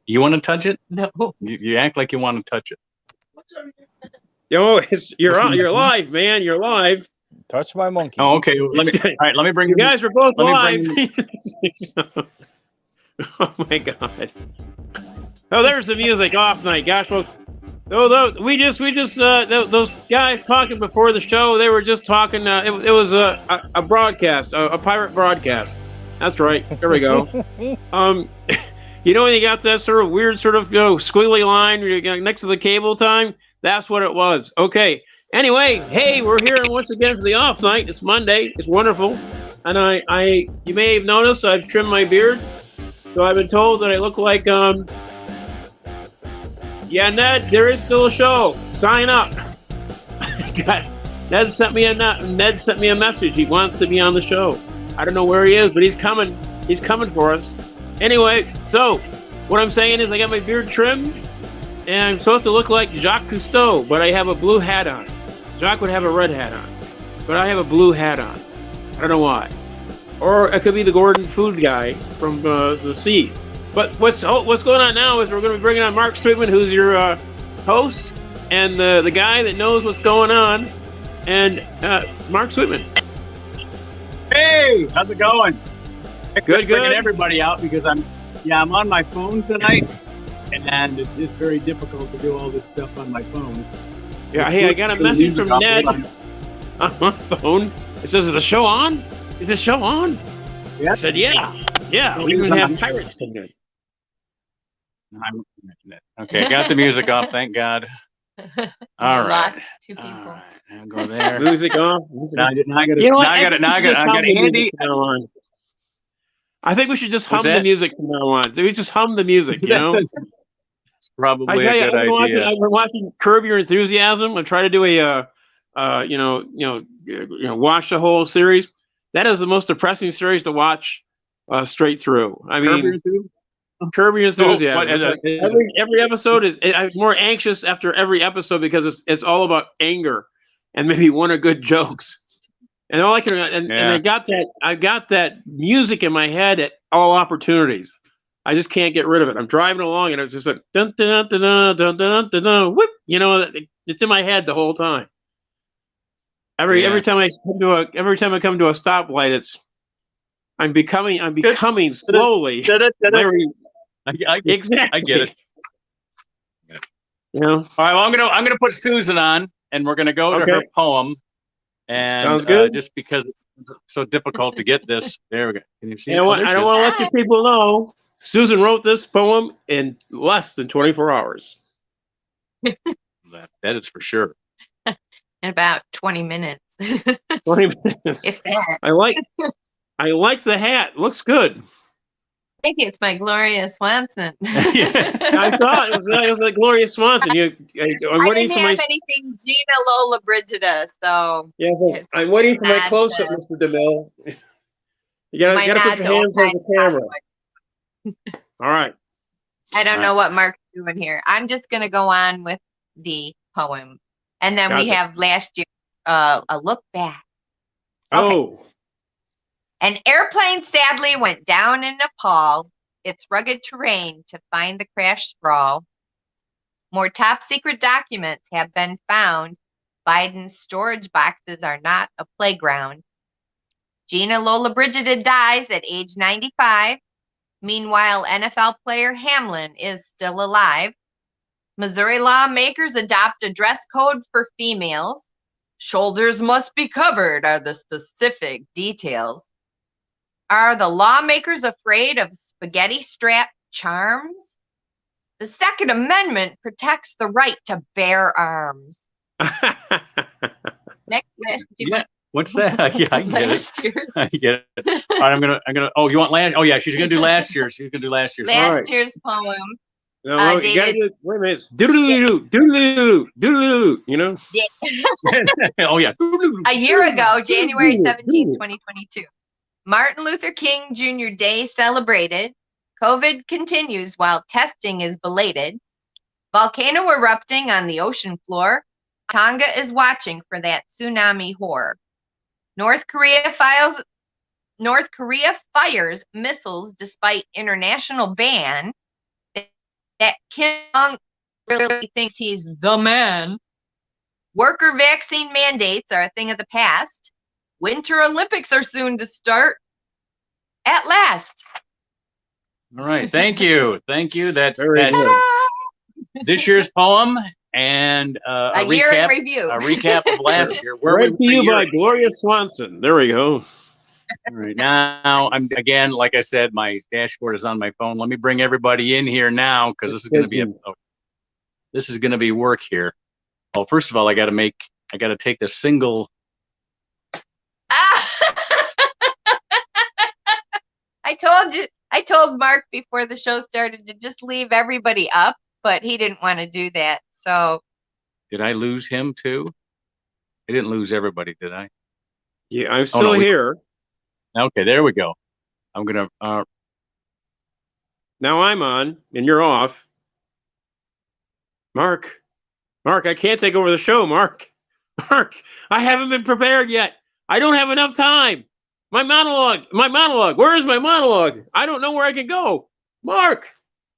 You want to touch it? No. You act like you want to touch it. Yo, you're live, man. You're live. Touch my monkey. Oh, okay. All right, let me bring you guys are both live. Oh my god. Oh, there's the music off night. Gosh, well, those guys talking before the show. They were just talking. It was a broadcast, a pirate broadcast. That's right. There we go. You know when you got that sort of weird, sort of squiggly line next to the cable time? That's what it was. Okay. Anyway, hey, we're here once again for the off night. It's Monday. It's wonderful, and you may have noticed I've trimmed my beard, so I've been told that I look like Yeah, Ned, there is still a show. Sign up. Ned sent me a message. He wants to be on the show. I don't know where he is, but he's coming. He's coming for us. Anyway, so what I'm saying is I got my beard trimmed, and I'm supposed to look like Jacques Cousteau, but I have a blue hat on. Jacques would have a red hat on, but I have a blue hat on. I don't know why. Or it could be the Gordon food guy from the sea. But what's going on now is we're going to be bringing on Mark Sweetman, who's your host, and the guy that knows what's going on, and Mark Sweetman. Hey, how's it going? Good. Bringing everybody out because I'm on my phone tonight, and it's very difficult to do all this stuff on my phone. Yeah, hey, I got a message from Ned on my phone. It says, "Is the show on? Is the show on?" Yeah. I said, "Yeah. We even have pirates coming in." Okay, got the music off. Thank God. All right. Lost two people. All right, I'll go there. Music off. Now I got Andy. I think we should just hum the music from now on. We just hum the music, It's probably a good idea. I've been watching Curb Your Enthusiasm. I try to do a, watch the whole series. That is the most depressing series to watch straight through. I mean, Curb Your Enthusiasm. Every episode is. I'm more anxious after every episode because it's all about anger and maybe one or good jokes. And all I can and I got that music in my head at all opportunities. I just can't get rid of it. I'm driving along and it's just like dun dun dun dun dun dun dun dun whoop. It's in my head the whole time. Every time I come to a stoplight, I'm becoming slowly. Exactly. I get it. All right, well, I'm gonna put Susan on, and we're gonna go to her poem. And sounds good. Just because it's so difficult to get this, there we go. Can you see? I don't want to let you people know. Susan wrote this poem in less than 24 hours. That is for sure. In about 20 minutes. 20 minutes. If that. I like the hat. Looks good. Thank you. It's my Gloria Swanson. I thought it was like Gloria Swanson. I didn't have anything Gina Lola Brigida, so I'm waiting for my close-up, Mr. DeMille. You gotta put your hands on the camera. All right. I don't know what Mark's doing here. I'm just gonna go on with the poem, and then we have last year a look back. Okay. Oh. An airplane sadly went down in Nepal, its rugged terrain to find the crash sprawl. More top secret documents have been found. Biden's storage boxes are not a playground. Gina Lola Brigida dies at age 95. Meanwhile, NFL player Hamlin is still alive. Missouri lawmakers adopt a dress code for females. Shoulders must be covered are the specific details. Are the lawmakers afraid of spaghetti strap charms? The Second Amendment protects the right to bear arms. Next, what's that? Yeah, I get it. I get it. All right, I'm gonna. Oh, you want last? Oh, yeah, she's gonna do last year's. She's gonna do last year's. Last year's poem. No, dated. Wait a minute. Doodle-doo. Oh yeah. A year ago, January 17, 2022. Martin Luther King Jr. Day celebrated. COVID continues while testing is belated. Volcano erupting on the ocean floor. Tonga is watching for that tsunami horror. North Korea fires missiles despite international ban. Kim Jong really thinks he's the man. Worker vaccine mandates are a thing of the past. Winter Olympics are soon to start. At last. All right. Thank you. Thank you. That's this year's poem and a year recap, in review. A recap of last year. Read to you by Gloria Swanson. There we go. All right. Now, I'm again, like I said, my dashboard is on my phone. Let me bring everybody in here now because this is going to be this is going to be work here. Well, first of all, I got to take the single. I told Mark before the show started to just leave everybody up, but he didn't want to do that. So did I lose him too? I didn't lose everybody, did I? Yeah, I'm still here. Okay, there we go. I'm gonna. Now I'm on, and you're off. Mark, I can't take over the show, Mark, I haven't been prepared yet. I don't have enough time. My monologue. Where is my monologue? I don't know where I can go. Mark.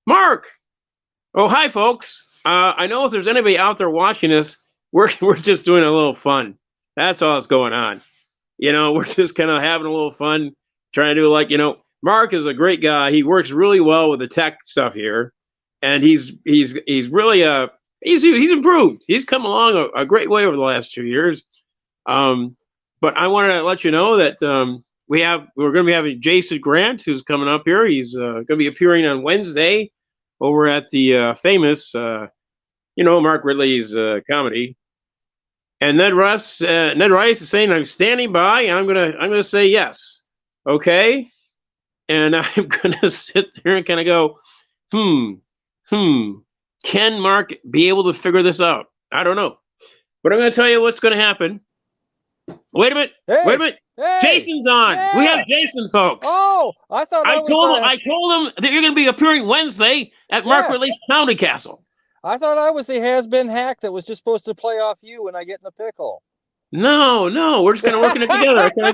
Oh, hi, folks. I know if there's anybody out there watching this, we're just doing a little fun. That's all that's going on. We're just kind of having a little fun, trying to do Mark is a great guy. He works really well with the tech stuff here, and he's really he's improved. He's come along a great way over the last 2 years. But I wanted to let you know that we're going to be having Jason Grant, who's coming up here. He's going to be appearing on Wednesday over at the famous, Mark Ridley's comedy. And Ned Rice is saying, "I'm standing by, and I'm gonna say yes, okay." And I'm gonna sit there and kind of go, Can Mark be able to figure this out? I don't know, but I'm gonna tell you what's gonna happen. Wait a minute. Hey, Jason's on. Yeah. We have Jason, folks. Oh, I told him that you're going to be appearing Wednesday at Mark Ridley's Comedy Castle. I thought I was the has-been hack that was just supposed to play off you when I get in the pickle. No, we're just kind of working it together. I'm kind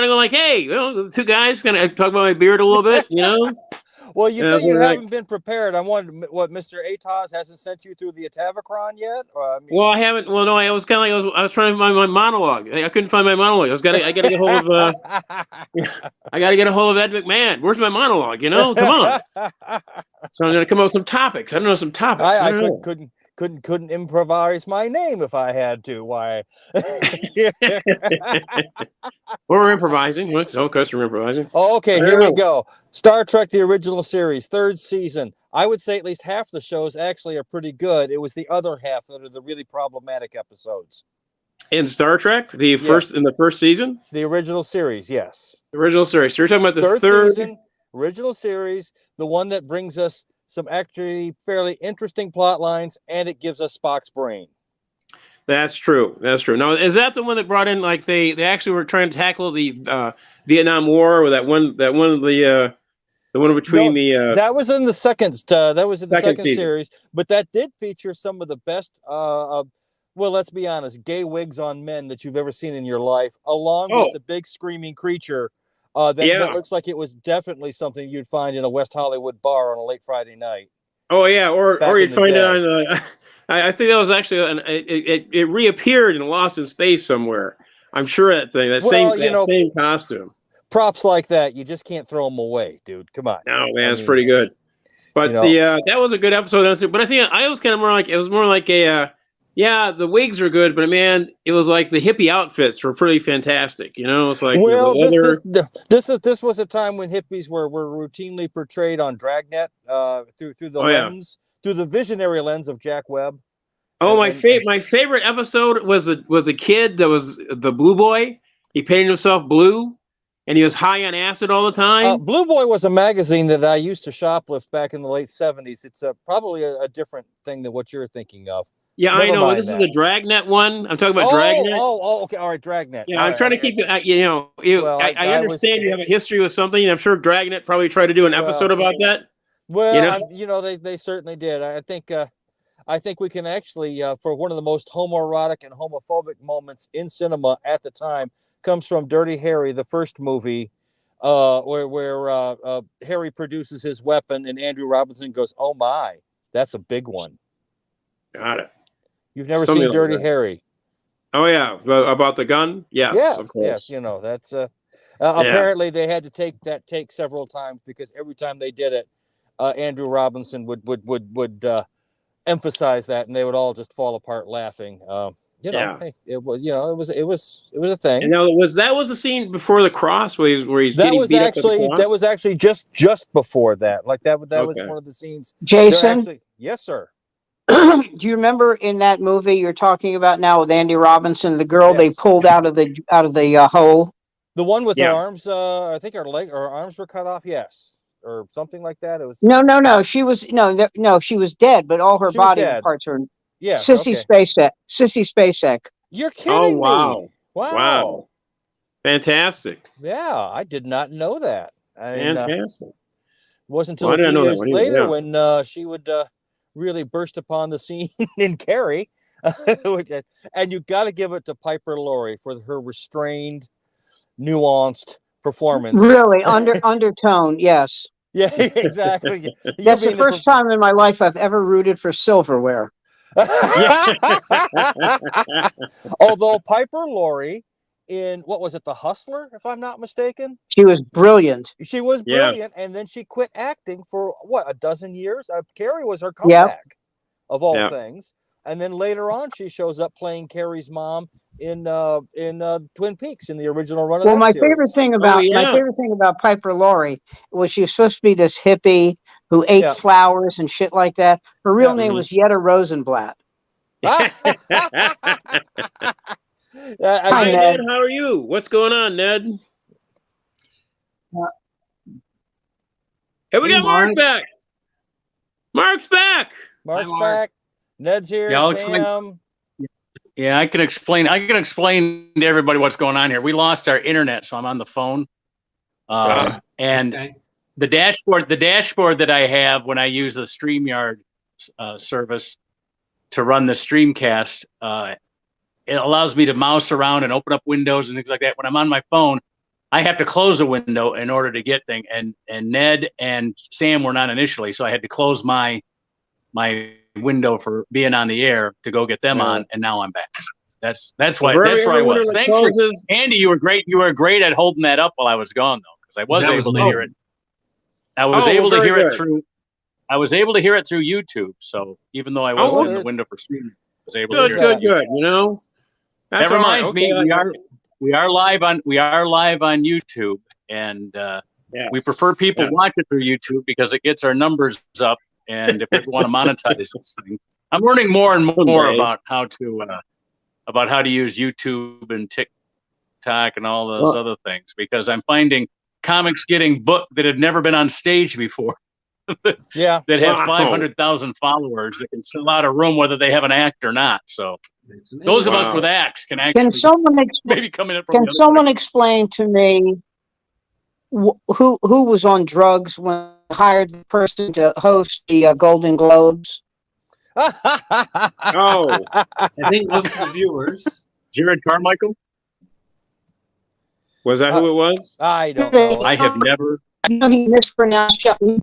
of go like, hey, the two guys kind of talk about my beard a little bit, Well, you say you haven't been prepared. I wondered what Mr. Atos hasn't sent you through the Atavachron yet. Well, I haven't. Well, no, I was kind of I was trying to find my monologue. I couldn't find my monologue. I got to get a hold of. I got to get a hold of Ed McMahon. Where's my monologue? Come on. So I'm going to come up with some topics. I don't know some topics. I couldn't improvise my name if I had to. Why? We're improvising. Oh, we're improvising. Oh, okay. Here we go. Star Trek: The Original Series, 3rd season. I would say at least half the shows actually are pretty good. It was the other half that are the really problematic episodes. In Star Trek, in the first season, the original series, yes. The original series. So you're talking about the third season, original series, the one that brings us some actually fairly interesting plot lines, and it gives us Spock's brain. That's true. Now, is that the one that brought in they actually were trying to tackle the Vietnam War, or that one the one between that was in the second second series, but that did feature some of the best well, let's be honest, gay wigs on men that you've ever seen in your life, along with the big screaming creature. That looks like it was definitely something you'd find in a West Hollywood bar on a late Friday night. Oh yeah, or you'd find it on the. I think that was actually it reappeared in Lost in Space somewhere. I'm sure that same costume. Props like that, you just can't throw them away, dude. Come on. No, man, it's pretty good. But that was a good episode. But I think I was kind of more like the wigs are good, but man, it was like the hippie outfits were pretty fantastic. It's like this was a time when hippies were routinely portrayed on Dragnet through the lens, through the visionary lens of Jack Webb. Oh, my favorite episode was a kid that was the Blue Boy. He painted himself blue, and he was high on acid all the time. Blue Boy was a magazine that I used to shoplift back in the late 70s. It's probably a different thing than what you're thinking of. Yeah, I know. This is the Dragnet one. I'm talking about Dragnet. Oh, okay. All right, Dragnet. Yeah, I'm trying to keep it. I understand you have a history with something, and I'm sure Dragnet probably tried to do an episode about that. Well, they certainly did. I think we can actually, for one of the most homoerotic and homophobic moments in cinema at the time, comes from Dirty Harry, the first movie, where Harry produces his weapon, and Andrew Robinson goes, "Oh my." That's a big one. Got it. You've never seen Dirty Harry? Oh yeah, about the gun? Yes, yeah, of course. Yes, that's apparently they had to take several times because every time they did it, Andrew Robinson would emphasize that, and they would all just fall apart laughing. Hey, it was a thing. And now was the scene before the cross where he's getting beat up at the cross? That was actually just before that. Like that was one of the scenes. Jason, yes, sir. Do you remember in that movie you're talking about now with Andy Robinson, the girl they pulled out of the hole? The one with her arms, I think her arms were cut off. Yes, or something like that. It was no. She was she was dead, but all her body parts are. Yeah, Sissy Spacek. You're kidding me. Wow. Fantastic. Yeah, I did not know that. Fantastic. Wasn't until a few years later when she would really burst upon the scene in Carrie. And you got to give it to Piper Laurie for her restrained, nuanced performance. Really, undertone, yes. Yeah, exactly. That's the first time in my life I've ever rooted for silverware. Although Piper Laurie in what was it, The Hustler, if I'm not mistaken, she was brilliant. And then she quit acting for a dozen years. Carrie was her comeback of all things, and then later on she shows up playing Carrie's mom in Twin Peaks in the original run of that my series. favorite thing about Piper Laurie was she was supposed to be this hippie who ate flowers and shit like that. Her real name was Yetta Rosenblatt. Hi, Ned. How are you? What's going on, Ned? Hey, we got Mark back. Mark's back. Mark's back. Ned's here. Sam. Yeah, I can explain to everybody what's going on here. We lost our internet, so I'm on the phone. The dashboard that I have when I use the StreamYard service to run the Streamcast, it allows me to mouse around and open up windows and things like that. When I'm on my phone, I have to close a window in order to get things. And Ned and Sam were not initially, so I had to close my window for being on the air to go get them on, and now I'm back. That's why I was. Thanks for Andy. You were great. You were great at holding that up while I was gone, though, because I was able to hear it. I was able to hear it through YouTube. So even though I wasn't in the window for streaming, I was able to hear it. Good. You know, that reminds me, we are live on YouTube, and we prefer people watch it through YouTube because it gets our numbers up. And if we want to monetize this thing, I'm learning more and more about how to use YouTube and TikTok and all those other things, because I'm finding comics getting booked that have never been on stage before. That have 500,000 followers that can sell out a room whether they have an act or not. So those of us with acts can actually maybe come in. Can someone explain to me who was on drugs when hired the person to host the Golden Globes? I think most of the viewers. Jared Carmichael. Was that who it was? I don't know. I have never. He mispronounced Shelly.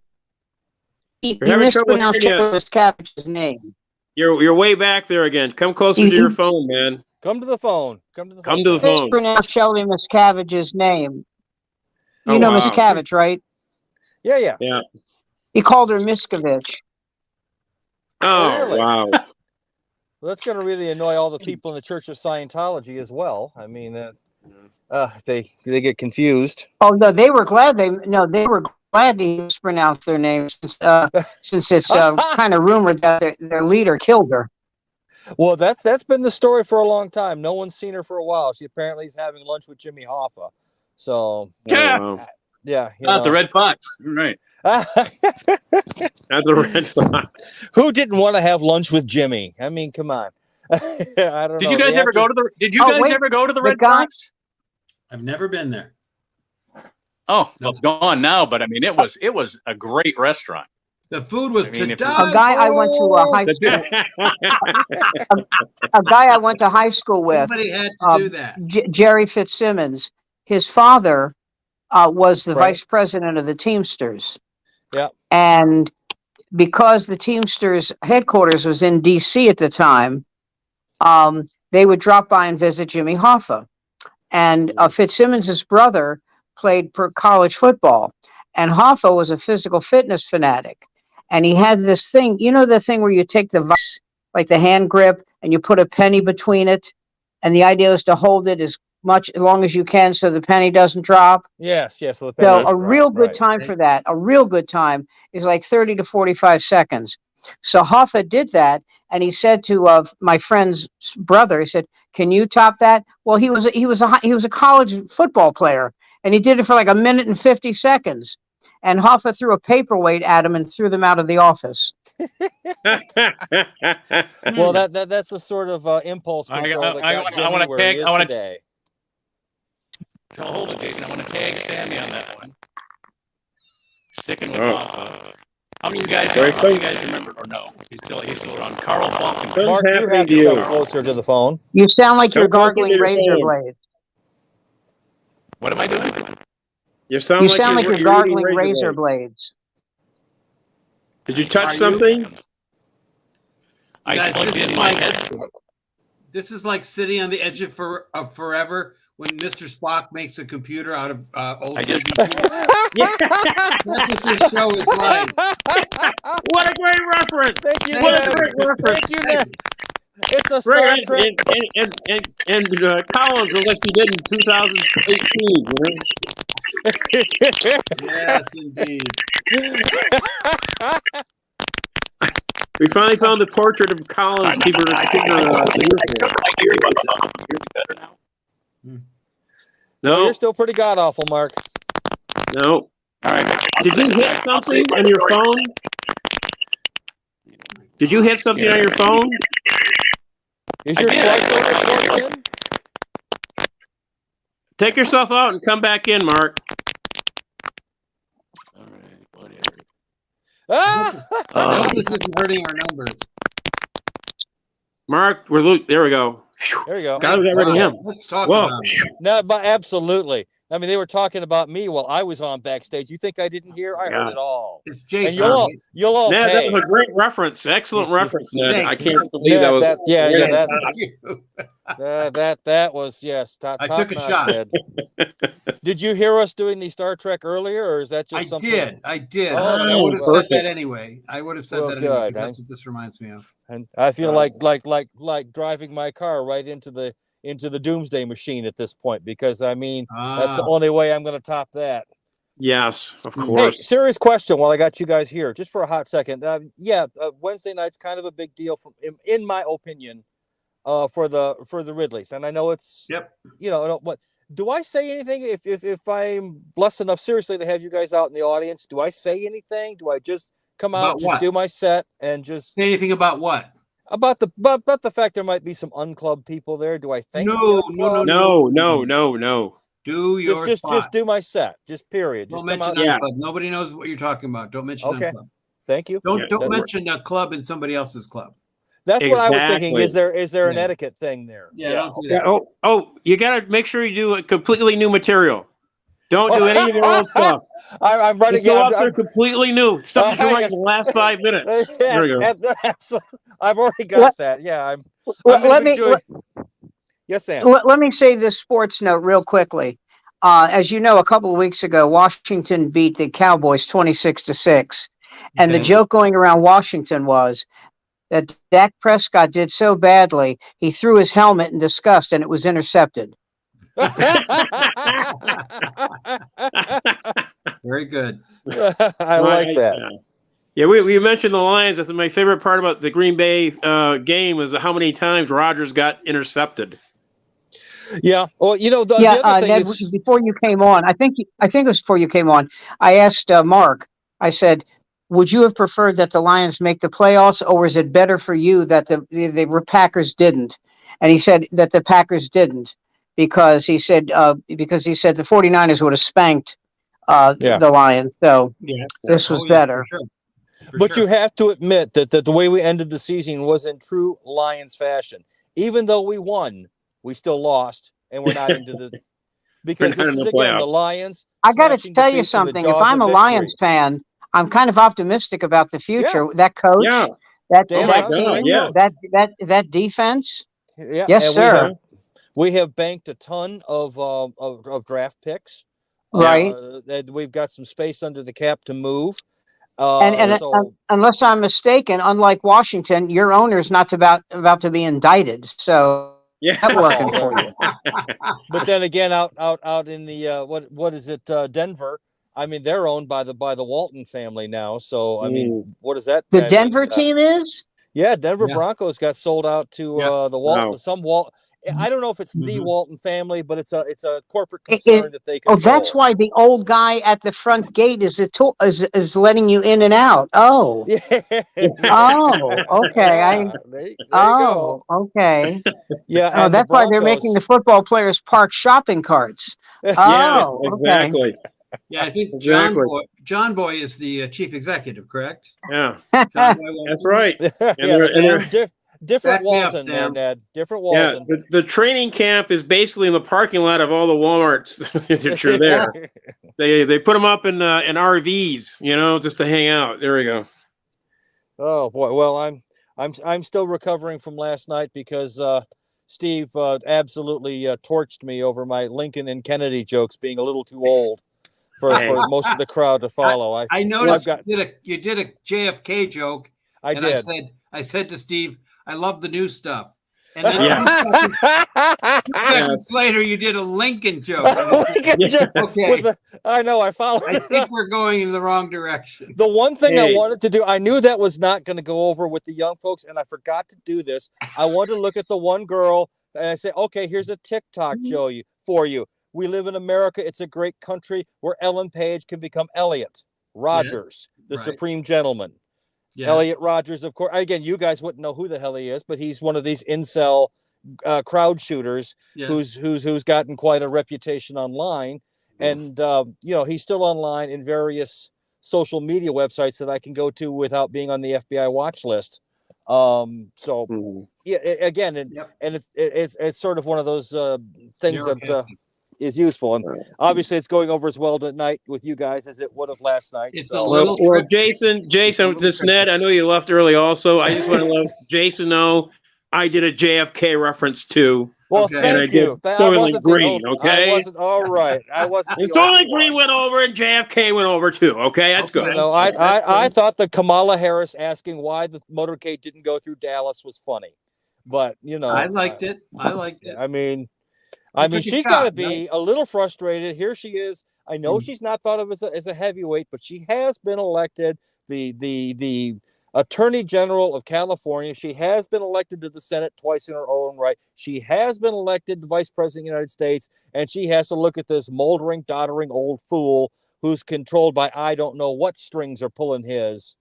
He mispronounced Miscavige's name. You're way back there again. Come closer to your phone, man. Come to the phone. Come to the phone. He mispronounced Shelly Miscavige's name. You know Miscavige, right? Yeah. He called her Miscavige. Oh, really? Wow. Well, that's going to really annoy all the people in the Church of Scientology as well. I mean, they get confused. Oh no, they were glad he mispronounced their names since it's kind of rumored that their leader killed her. Well, that's been the story for a long time. No one's seen her for a while. She apparently is having lunch with Jimmy Hoffa. So the Red Fox. Right. At the Red Fox. Who didn't want to have lunch with Jimmy? I mean, come on. I don't know. Did you guys ever go to the Red Fox? I've never been there. Oh, well, it's gone now, but I mean, it was a great restaurant. The food was a guy I went to high school with. Somebody had to do that. Jerry Fitzsimmons. His father was the vice president of the Teamsters. Yeah. And because the Teamsters headquarters was in D.C. at the time, they would drop by and visit Jimmy Hoffa. And Fitzsimmons' brother played college football, and Hoffa was a physical fitness fanatic. And he had this thing, the thing where you take the vice, like the hand grip, and you put a penny between it, and the idea is to hold it as long as you can so the penny doesn't drop. Yes. So the penny doesn't a real drop, good time for that, a real good time is like 30 to 45 seconds. So Hoffa did that, and he said to my friend's brother, he said, "Can you top that?" Well, he was a college football player, and he did it for like 1 minute and 50 seconds. And Hoffa threw a paperweight at him and threw them out of the office. Well, that's a sort of impulse control that got Jimmy where he is today. So hold it, Jason. I want to tag Sammy on that one. Sticking with Hoffa. How many of you guys remember or no? He's still on Carl Falkenberg. Mark, you have to come closer to the phone. You sound like you're gargling razor blades. What am I doing? You sound like you're gargling razor blades. Did you touch something? This is like sitting on the edge of forever when Mr. Spock makes a computer out of old. That's what this show is like. What a great reference! Thank you, what a great reference! Thank you, Nick. It's a Star Trek. And Collins was like he did in 2018. Yes, indeed. We finally found the portrait of Collins. No, you're still pretty god awful, Mark. No. All right. Did you hit something on your phone? Did you hit something on your phone? Is your slide phone in? Take yourself out and come back in, Mark. All right, whatever. I hope this isn't hurting our numbers. Mark, there we go. There you go. Got rid of him. Let's talk about it. No, but absolutely. I mean, they were talking about me while I was on backstage. You think I didn't hear? I heard it all. It's Jason. And you'll all Ned, pay. that was a great reference. Excellent reference, Ned. I can't believe Ned, that was. That was yes. I took a shot. Ned. Did you hear us doing the Star Trek earlier, or is that just something? I did. Oh, I would have said that anyway. Anyway. Good. That's what this reminds me of. And I feel like driving my car right into the doomsday machine at this point, because I mean that's the only way I'm going to top that. Yes, of course. Hey, serious question while I got you guys here, just for a hot second. Wednesday night's kind of a big deal in my opinion, for the Ridleys, and I know it's what do I say anything if I'm blessed enough seriously to have you guys out in the audience? Do I say anything? Do I just come out, just do my set, and just say anything about what? About the fact there might be some unclubbed people there? Do I think? No. Do your just do my set. Just period. Don't just mention unclubbed. Nobody knows what you're talking about. Don't mention unclubbed. Thank you. Don't mention a club in somebody else's club. That's what I was thinking. Is there an etiquette thing there? Don't do that. Oh, you gotta make sure you do a completely new material. Don't do any of your old stuff. I'm running. Just go out there completely new stuff you write in the last 5 minutes. There we go. I've already got that. Yeah. Yes, Sam. Let me say this sports note real quickly. As you know, a couple of weeks ago, Washington beat the Cowboys 26-6, and the joke going around Washington was that Dak Prescott did so badly, he threw his helmet in disgust, and it was intercepted. Very good. I like that. Yeah, we mentioned the Lions. That's my favorite part about the Green Bay game was how many times Rodgers got intercepted. Yeah. Well, the other thing Ned, is, before you came on, I think it was before you came on, I asked Mark, I said, would you have preferred that the Lions make the playoffs, or was it better for you that the Packers didn't? And he said that the Packers didn't, because he said the 49ers would have spanked the Lions. So this was better. For sure. But you have to admit that the way we ended the season was in true Lions fashion. Even though we won, we still lost, and we're not into the because this is again the Lions. I got to tell you something. If I'm a Lions fan, I'm kind of optimistic about the future. Yeah. That coach, Yeah. that Dan that Brown's a team, great yeah. coach. that defense. Yeah. Yes, and sir. We have banked a ton of draft picks. Right. That we've got some space under the cap to move. And So unless I'm mistaken, unlike Washington, your owner's not about to be indicted. So Yeah. that's working for you. but then again, out in the what is it, Denver? I mean, they're owned by the Walton family now. So I mean, what does that? The Denver team is? Yeah, Denver Broncos got sold out to the Walton. Wow. I don't know if it's the Walton family, but it's a corporate concern that they control. Oh, that's why the old guy at the front gate is letting you in and out. Oh. Yeah. Oh, okay. There you go. Okay. Yeah. Oh, that's why they're making the football players park shopping carts. Oh, exactly. Okay. Yeah, I think Exactly. John Boy is the chief executive, correct? Yeah. John Boy That's right. Different Back me walls up, in there, Sam. Ned. Different walls. Yeah, the training camp is basically in the parking lot of all the Walmarts that are there. They put them up in RVs, just to hang out. There we go. Oh boy. Well, I'm still recovering from last night because Steve absolutely torched me over my Lincoln and Kennedy jokes being a little too old for most of the crowd to follow. I noticed you did a JFK joke. I did. I said to Steve, I love the new stuff. And then 2 seconds later, you did a Lincoln joke. Okay. I know, I followed. I think we're going in the wrong direction. The one thing I wanted to do, I knew that was not going to go over with the young folks, and I forgot to do this. I wanted to look at the one girl, and I say, okay, here's a TikTok for you. We live in America. It's a great country where Ellen Page can become Elliot Rogers, the supreme gentleman. Yes. Elliot Rogers, of course. Again, you guys wouldn't know who the hell he is, but he's one of these incel crowd shooters who's gotten quite a reputation online. And he's still online in various social media websites that I can go to without being on the FBI watch list. Again, and it's sort of one of those things that is useful, and obviously it's going over as well tonight with you guys as it would have last night. It's well, Jason, this Ned, I know you left early also. I just want to let Jason know I did a JFK reference too. Well, thank you. Soylent Green, okay? I wasn't all right. I wasn't. And Soylent Green went over, and JFK went over too. Okay, that's good. No, I thought the Kamala Harris asking why the motorcade didn't go through Dallas was funny, but I liked it. I mean, she's got to be a little frustrated. Here she is. I know she's not thought of as a heavyweight, but she has been elected the Attorney General of California. She has been elected to the Senate twice in her own right. She has been elected the Vice President of the United States, and she has to look at this moldering, doddering old fool who's controlled by I don't know what strings are pulling his.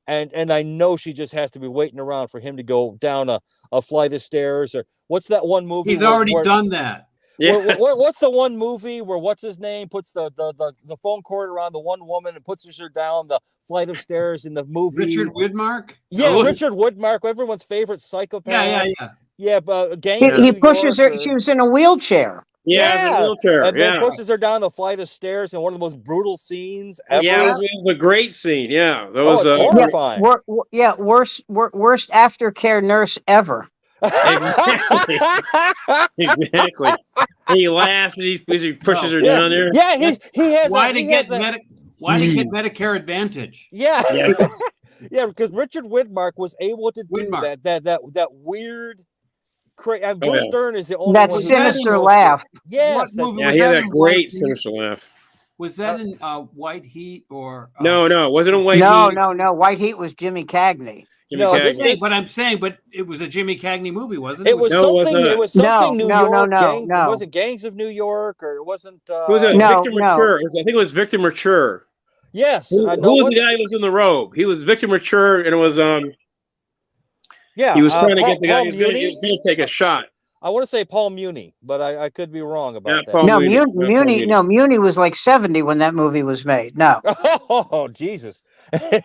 And I know she just has to be waiting around for him to go down a flight of stairs, or what's that one movie? He's already done that. Yes. What's the one movie where what's his name puts the phone cord around the one woman and pushes her down the flight of stairs in the movie? Richard Widmark? Yeah, Richard Widmark, everyone's favorite psychopath. Yeah, but he pushes her. She was in a wheelchair. Yeah, in a wheelchair. And then pushes her down the flight of stairs in one of the most brutal scenes ever. Yeah, it was a great scene. Yeah, that was horrifying. Worst aftercare nurse ever. Exactly. He laughs and he pushes her down there. Yeah, he has. Why to get Medicare Advantage? Yeah, yeah, because Richard Widmark was able to do that weird. Bruce Stern is the only that one sinister laugh. Yes, he had a great sinister laugh. Was that in White Heat or? No, it wasn't in White Heat. No. White Heat was Jimmy Cagney. But it was a Jimmy Cagney movie, wasn't it? It was something New York. No. Was it Gangs of New York, or it wasn't? Victor Mature. I think it was Victor Mature. Yes. Who was the guy who was in the robe? He was Victor Mature, and it was Yeah, he was trying to get the guy who's going to take a shot. I want to say Paul Muni, but I could be wrong about that. Muni was like 70 when that movie was made. No. Oh, Jesus. So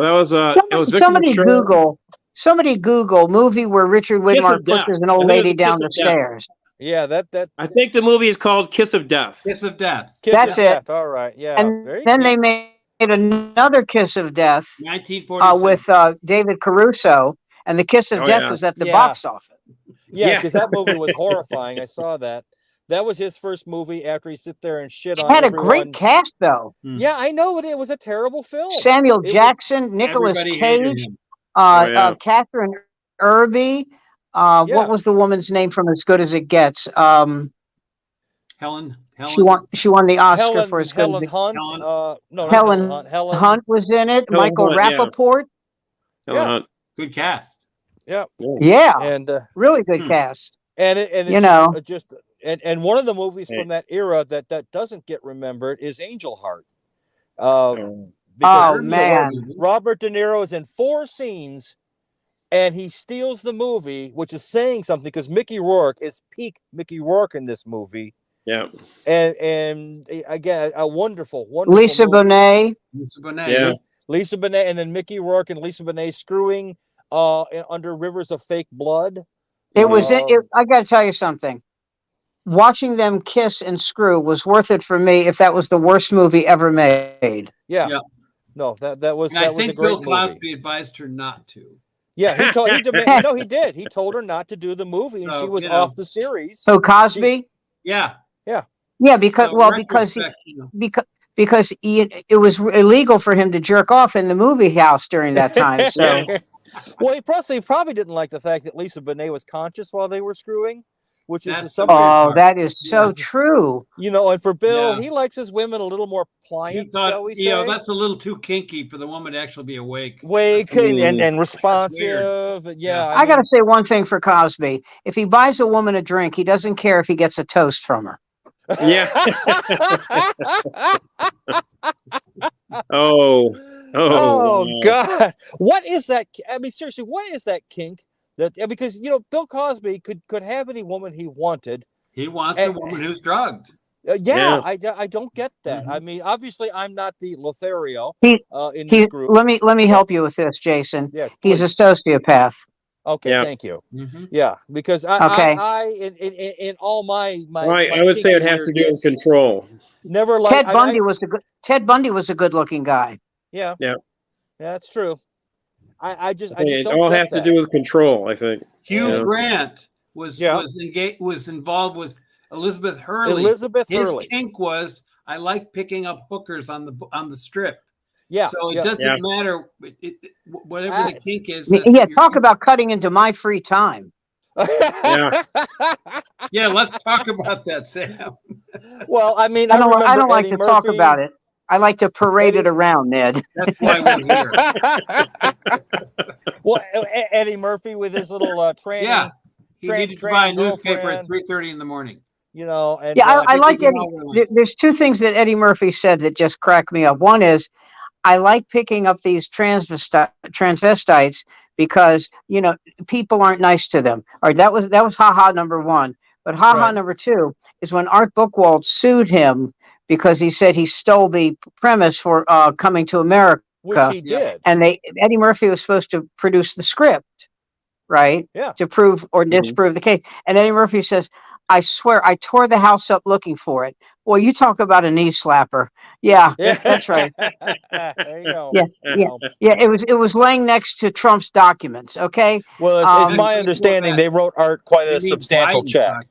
that was it was Victor Mature. Somebody Google movie where Richard Widmark pushes an old lady down the stairs. Yeah, that. I think the movie is called Kiss of Death. Kiss of Death. That's it. All right. Yeah. And then they made another Kiss of Death 1947. with David Caruso, and the Kiss of Death was at the box office. Yeah, because that movie was horrifying. I saw that. That was his first movie after he sit there and shit on It had everyone. a great cast, though. Yeah, I know, but it was a terrible film. Samuel Jackson, Nicolas Cage, Catherine Irby. What was the woman's name from As Good as It Gets? Helen. She won the Oscar for As Good Helen as It Hunt. Helen Hunt. Helen Hunt was in it. Helen Michael Hunt, Rappaport. Good cast. Yeah, and really good cast. And it just one of the movies from that era that doesn't get remembered is Angel Heart. Man, Robert De Niro is in 4 scenes, and he steals the movie, which is saying something because Mickey Rourke is peak Mickey Rourke in this movie. Yeah, and again, a wonderful Lisa Bonet. Lisa Bonet, and then Mickey Rourke and Lisa Bonet screwing under rivers of fake blood. It was. I got to tell you something. Watching them kiss and screw was worth it for me. If that was the worst movie ever made. Yeah. No, that was. And that I was think a great Bill Cosby movie. advised her not to. Yeah, he did. He told her not to do the movie, and she was off the series. So Cosby. Yeah, because because it was illegal for him to jerk off in the movie house during that time. So, well, he probably didn't like the fact that Lisa Bonet was conscious while they were screwing, which is that is so true. And for Bill, he likes his women a little more pliant. He thought, that's a little too kinky for the woman to actually be awake and responsive. Yeah, I got to say one thing for Cosby: if he buys a woman a drink, he doesn't care if he gets a toast from her. Yeah. Oh God! What is that? I mean, seriously, what is that kink? Because Bill Cosby could have any woman he wanted. He wants a woman who's drugged. I don't get that. Mm-hmm. I mean, obviously, I'm not the Lothario in this group. Let me help you with this, Jason. Yes, he's a sociopath. Okay, thank you. Mm-hmm. Yeah, because in all my I would say it has to do with control. Never Ted Bundy was a good looking guy. Yeah, that's true. I just it all has to do with control. I think Hugh Grant was involved with Elizabeth Hurley. His kink was I like picking up hookers on the strip. Yeah. So it doesn't matter whatever the kink is. Talk about cutting into my free time. Yeah, let's talk about that, Sam. Well, I mean, I don't like to talk about it. I like to parade it around, Ned. That's why we're here. Well, Eddie Murphy with his little tranny. Yeah, he needed to buy a newspaper at 3:30 in the morning. And I like Eddie. There's 2 things that Eddie Murphy said that just crack me up. One is, I like picking up these transvestites because people aren't nice to them. All right, that was haha number 1. But haha number 2 is when Art Buchwald sued him because he said he stole the premise for Coming to America, which he did. And Eddie Murphy was supposed to produce the script, right? Yeah. To prove or disprove the case. And Eddie Murphy says, I swear I tore the house up looking for it. Boy, you talk about a knee slapper. Yeah, that's right. There you go. Yeah. It was laying next to Trump's documents. Okay. Well, it's my understanding they wrote Art quite a substantial check.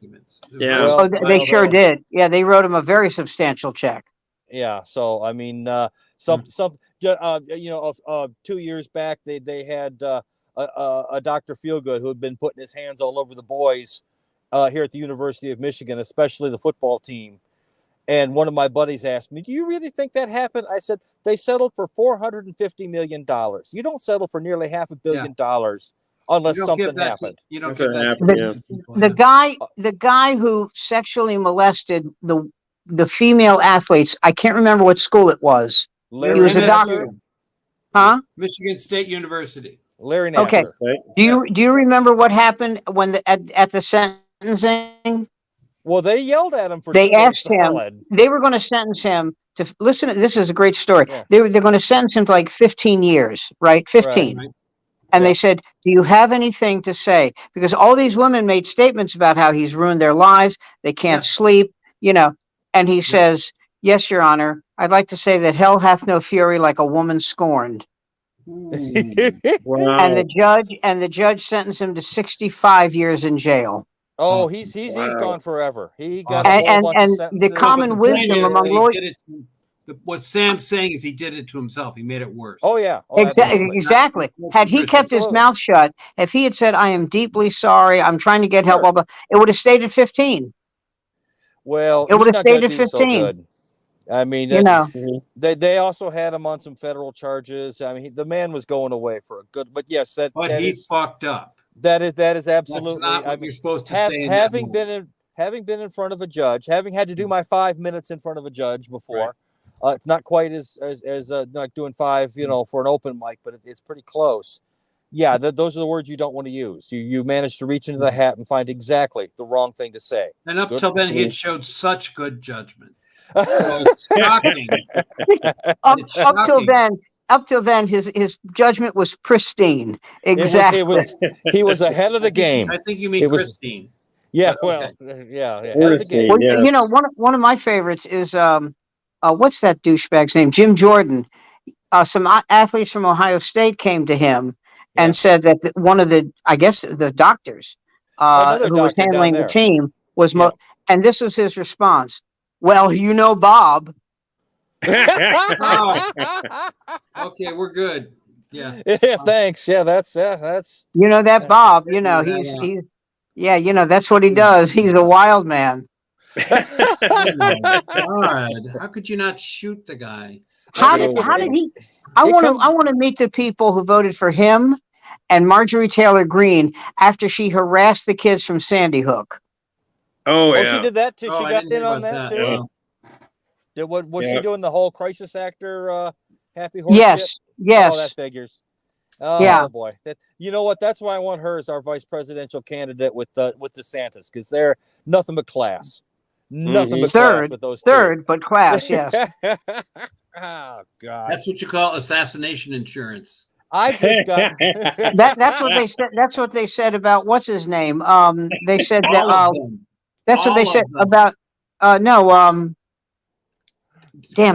Yeah. Well, they sure did. Yeah, they wrote him a very substantial check. Yeah. So I mean, 2 years back, they had a Dr. Feelgood who had been putting his hands all over the boys here at the University of Michigan, especially the football team. And one of my buddies asked me, "Do you really think that happened?" I said, "They settled for $450 million. You don't settle for nearly $500 million unless something happened." You don't get that. The guy who sexually molested the female athletes, I can't remember what school it was. He was a doctor. Huh? Michigan State University. Larry Nassar. Okay. Do you remember what happened when at the sentencing? Well, they yelled at him for. They asked him. They were going to sentence him to listen. This is a great story. Yeah. They're going to sentence him to like 15 years, right? 15. Right. And they said, "Do you have anything to say?" Because all these women made statements about how he's ruined their lives. They can't sleep, And he says, "Yes, Your Honor. I'd like to say that hell hath no fury like a woman scorned. Wow. And the judge sentenced him to 65 years in jail. Oh, he's gone forever. He got a whole bunch of sentences. The common wisdom among lawyers. What Sam's saying is he did it to himself. He made it worse. Oh yeah, exactly. Had he kept his mouth shut, if he had said, "I am deeply sorry, I'm trying to get help," blah, blah, it would have stayed at 15. Well, it would have stayed at 15. So I mean, they also had him on some federal charges. I mean, the man was going away for a good. But yes, that he fucked up. That is absolutely. That's not what you're supposed to say. Having been in front of a judge, having had to do my 5 minutes in front of a judge before. Right. It's not quite as like doing 5, for an open mic, but it's pretty close. Yeah, those are the words you don't want to use. You managed to reach into the hat and find exactly the wrong thing to say. And up till then, he had showed such good judgment. So it's shocking. Up till then, his judgment was pristine. Exactly. He was ahead of the game. I think you mean pristine. Yeah. Well, yeah. Well, yes. One of my favorites is what's that douchebag's name? Jim Jordan. Some athletes from Ohio State came to him and said that one of the doctors who was handling the team was, and this was his response. Well, Bob. Oh. Okay, we're good. Yeah. Thanks. Yeah, that's. That Bob. That's what he does. He's a wild man. Oh my God! How could you not shoot the guy? How did he? I want to meet the people who voted for him and Marjorie Taylor Greene after she harassed the kids from Sandy Hook. Oh yeah, she did that too. She got in on that too. Yeah. Was she doing the whole crisis actor happy horse? Yes. Oh, that figures. Oh boy, you know what? That's why I want her as our vice presidential candidate with DeSantis, because they're nothing but class. Nothing but class with those third, but class, yes. Oh God, that's what you call assassination insurance. I just got that's what they said. That's what they said about what's his name. They said that. That's what they said about. Damn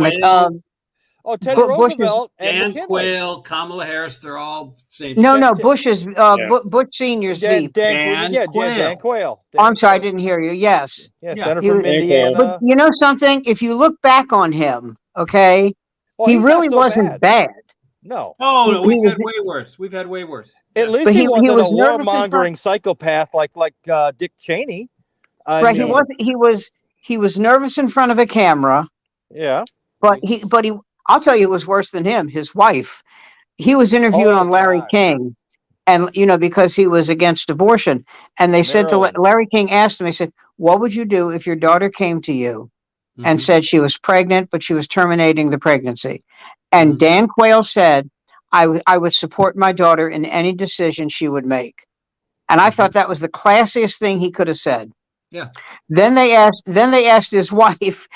it. Teddy Roosevelt and Dan Quayle, Kamala Harris, they're all same. No, Bush's Bush Senior's Dan Quayle. I'm sorry, I didn't hear you. Yes. Yeah, Senator from Indiana. But you know something? If you look back on him, okay, he really wasn't bad. No. Oh, no, we've had way worse. At least he wasn't a warmongering psychopath like Dick Cheney. Right. He was nervous in front of a camera. Yeah. But he I'll tell you, it was worse than him. His wife. He was interviewed on Larry King, and because he was against abortion. And they said to Larry King asked him, he said, "What would you do if your daughter came to you and said she was pregnant, but she was terminating the pregnancy?" And Dan Quayle said, I would support my daughter in any decision she would make. And I thought that was the classiest thing he could have said. Yeah. Then they asked his wife.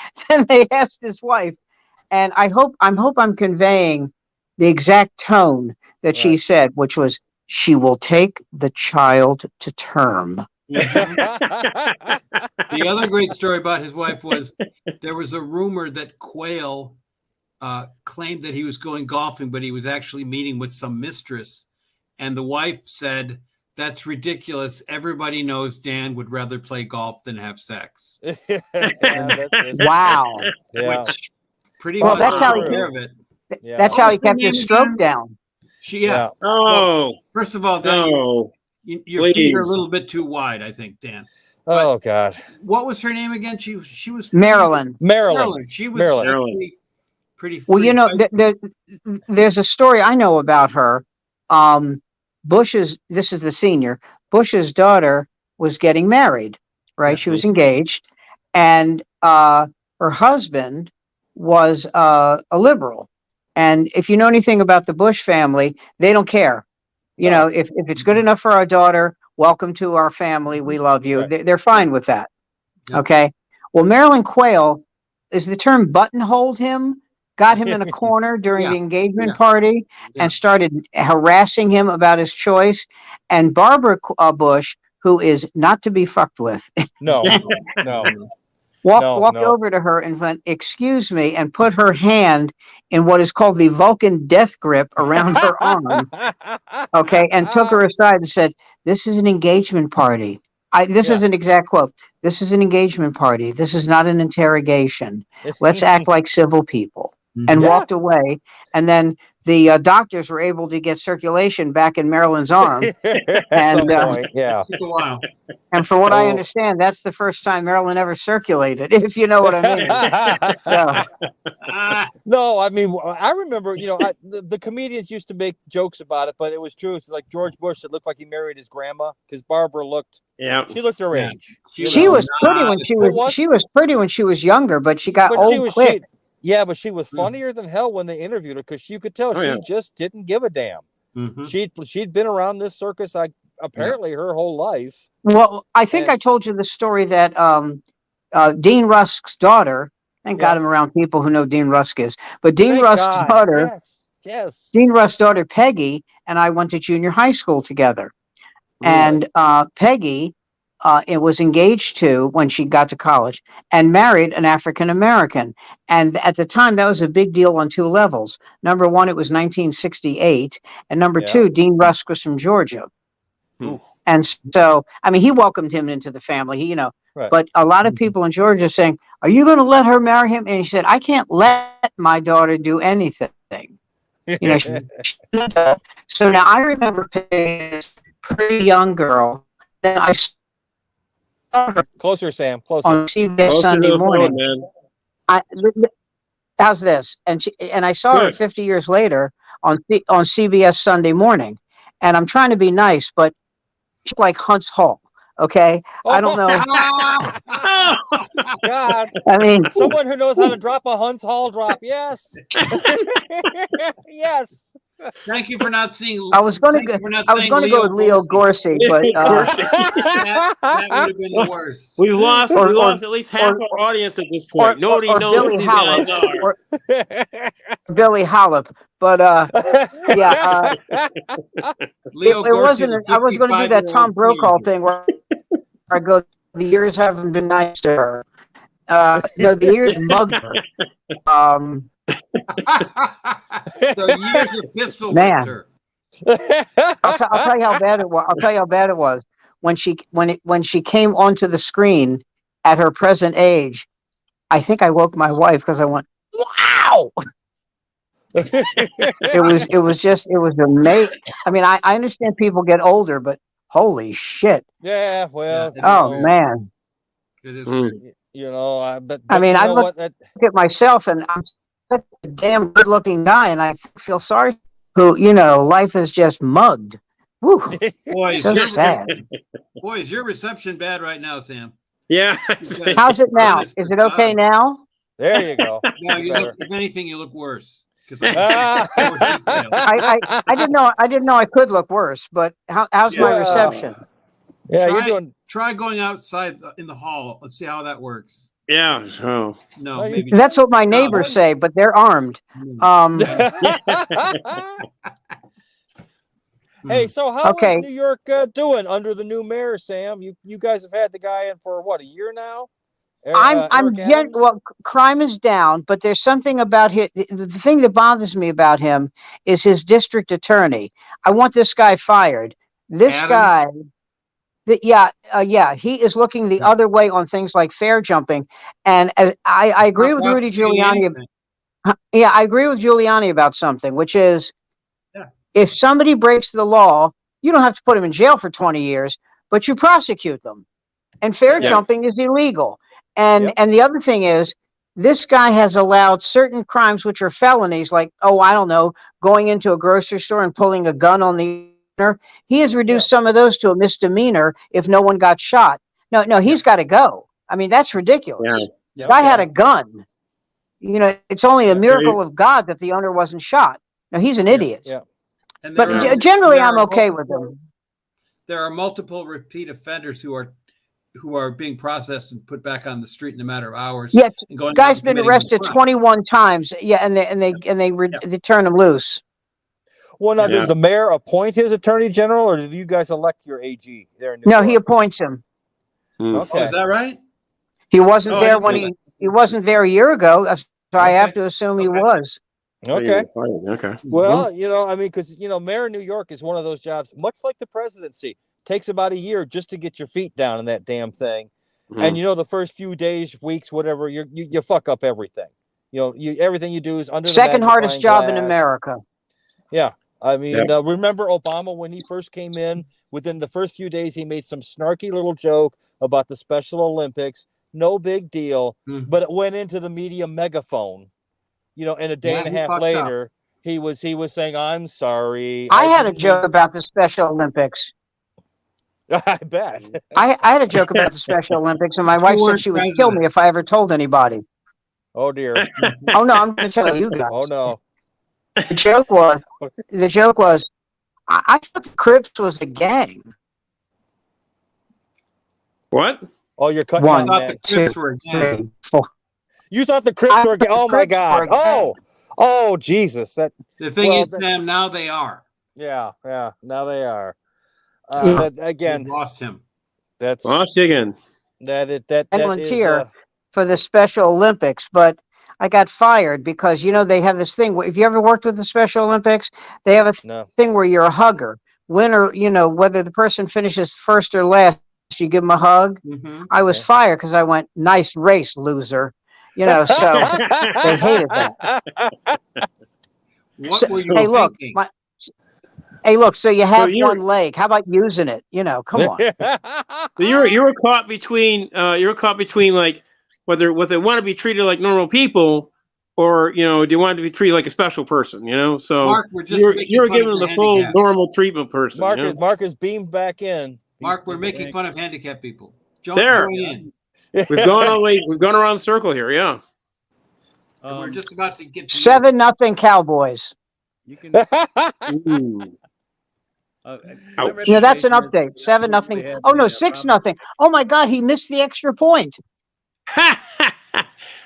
And I'm conveying the exact tone that she said, which was, "She will take the child to term." The other great story about his wife was there was a rumor that Quayle claimed that he was going golfing, but he was actually meeting with some mistress. And the wife said, "That's ridiculous. Everybody knows Dan would rather play golf than have sex." Wow. Which pretty much that's how That's how he kept his stroke down. Well, first of all, Dan, your feet are a little bit too wide, I think, Dan. Oh God. What was her name again? She was Marilyn. She was actually pretty. Well, there's a story I know about her. This is the senior. Bush's daughter was getting married, right? She was engaged, and her husband was a liberal. And if you know anything about the Bush family, they don't care. If it's good enough for our daughter, welcome to our family. We love you. Right. They're fine with that. Yep. Okay. Well, Marilyn Quayle, is the term buttonholed him, got him in a corner during the engagement party and started harassing him about his choice. And Barbara Bush, who is not to be fucked with. No. walked over to her and went, "Excuse me," and put her hand in what is called the Vulcan death grip around her arm. Okay, and took her aside and said, "This is an engagement party." This is an exact quote. "This is an engagement party. This is not an interrogation. Let's act like civil people." And walked away. And then the doctors were able to get circulation back in Marilyn's arm. At some point, It took a while. And from what I understand, that's the first time Marilyn ever circulated, if you know what I mean. No, I mean, I remember, the comedians used to make jokes about it, but it was true. It's like George Bush that looked like he married his grandma because Barbara looked, she looked her age. She was pretty when she was pretty when she was younger, but she got old quick. But she was funnier than hell when they interviewed her because you could tell she just didn't give a damn. She'd been around this circus apparently her whole life. Well, I think I told you the story that Dean Rusk's daughter. Thank God I'm around people who know Dean Rusk is. But Dean Rusk's daughter, Dean Rusk's daughter Peggy, and I went to junior high school together. Really? And Peggy it was engaged to when she got to college and married an African American. And at the time, that was a big deal on two levels. Number one, it was 1968. And number two, Dean Rusk was from Georgia. Ooh. And so, I mean, he welcomed him into the family, but a lot of people in Georgia saying, "Are you going to let her marry him?" And he said, "I can't let my daughter do anything." So now I remember Peggy as a pretty young girl. Then I saw her closer, Sam, closer on CBS Sunday morning. How's this? And I saw her 50 years later on CBS Sunday morning. And I'm trying to be nice, but she's like Hunt's Hall. Okay, I don't know. God, I mean, someone who knows how to drop a Hunt's Hall drop. Yes, yes. Thank you for not seeing. I was going to go with Leo Gorcey, but that would have been the worst. We've lost at least half our audience at this point. Nobody knows who these guys are. Billy Hollop, but Leo it wasn't. I was going to do that Tom Brokaw thing where I go, "The years haven't been nice to her." No, the years mugged her. So years of pistol man. I'll tell you how bad it was. I'll tell you how bad it was when she came onto the screen at her present age. I think I woke my wife because I went, "Wow!" It was amazing. I mean, I understand people get older, but holy shit! Yeah, well, man, it is weird. But I mean, I look at myself and I'm such a damn good-looking guy, and I feel sorry who, life is just mugged. Woo. Boy, so sad. Boy, is your reception bad right now, Sam? Yeah. How's it now? Is it okay now? There you go. No, if anything, you look worse. I didn't know I could look worse, but how's my reception? Yeah, you're doing. Try going outside in the hall. Let's see how that works. Yeah. So no, maybe that's what my neighbors say, but they're armed. Hey, so how is New York doing under the new mayor, Sam? You guys have had the guy in for what, a year now? Well, crime is down, but there's something about him. The thing that bothers me about him is his district attorney. I want this guy fired. This guy. He is looking the other way on things like fair jumping, and I agree with Rudy Giuliani. I agree with Giuliani about something, which is, if somebody breaks the law, you don't have to put them in jail for 20 years, but you prosecute them, and fair jumping is illegal. And the other thing is, this guy has allowed certain crimes which are felonies, like going into a grocery store and pulling a gun on the. He has reduced some of those to a misdemeanor if no one got shot. No, he's got to go. I mean, that's ridiculous. The guy had a gun. It's only a miracle of God that the owner wasn't shot. No, he's an idiot. Yeah. But generally, I'm okay with him. There are multiple repeat offenders who are being processed and put back on the street in a matter of hours. Yeah, guy's been arrested 21 times. Yeah, and they turn him loose. Well, now, does the mayor appoint his attorney general, or do you guys elect your AG there? No, he appoints him. Okay. Oh, is that right? He wasn't there when he wasn't there a year ago, so I have to assume he was. Okay. Okay. Well, I mean, because mayor of New York is one of those jobs, much like the presidency, takes about a year just to get your feet down in that damn thing. And the first few days, weeks, whatever, you fuck up everything. Everything you do is under the second hardest job in glass. America. Yeah. I mean, remember Obama when he first came in? Within the first few days, he made some snarky little joke about the Special Olympics. No big deal. But it went into the media megaphone. And a day and a half later, he was saying, "I'm sorry." I had a joke about the Special Olympics. I bet. I had a joke about the Special Olympics, and my wife said she would kill me if I ever told anybody. Oh dear. Oh no, I'm going to tell you guys. Oh no. The joke was, I thought the Crips was a gang. What? Oh, you're cutting One, out, the Crips were a gang. You thought the Crips were a gang? Oh my God! Oh Jesus! The thing is, Sam, now they are. Yeah. Now they are. Again, we've lost him. That's lost again. That volunteer for the Special Olympics, but I got fired because they have this thing. If you ever worked with the Special Olympics, they have a thing where you're a hugger. Winner, whether the person finishes first or last, you give them a hug. I was fired because I went, "Nice race, loser." So they hated that. What were you thinking? Hey, look. So you have one leg. How about using it? Come on. You were caught between like whether they want to be treated like normal people, or do you want to be treated like a special person? So Mark, you're given the full normal treatment person. Mark is beamed back in. Mark, we're making fun of handicapped people. Join in. We've gone all the way. We've gone around the circle here. Yeah. And we're just about to get 7-0 Cowboys. You can. That's an update. 7-0. Oh no, 6-0. Oh my God, he missed the extra point.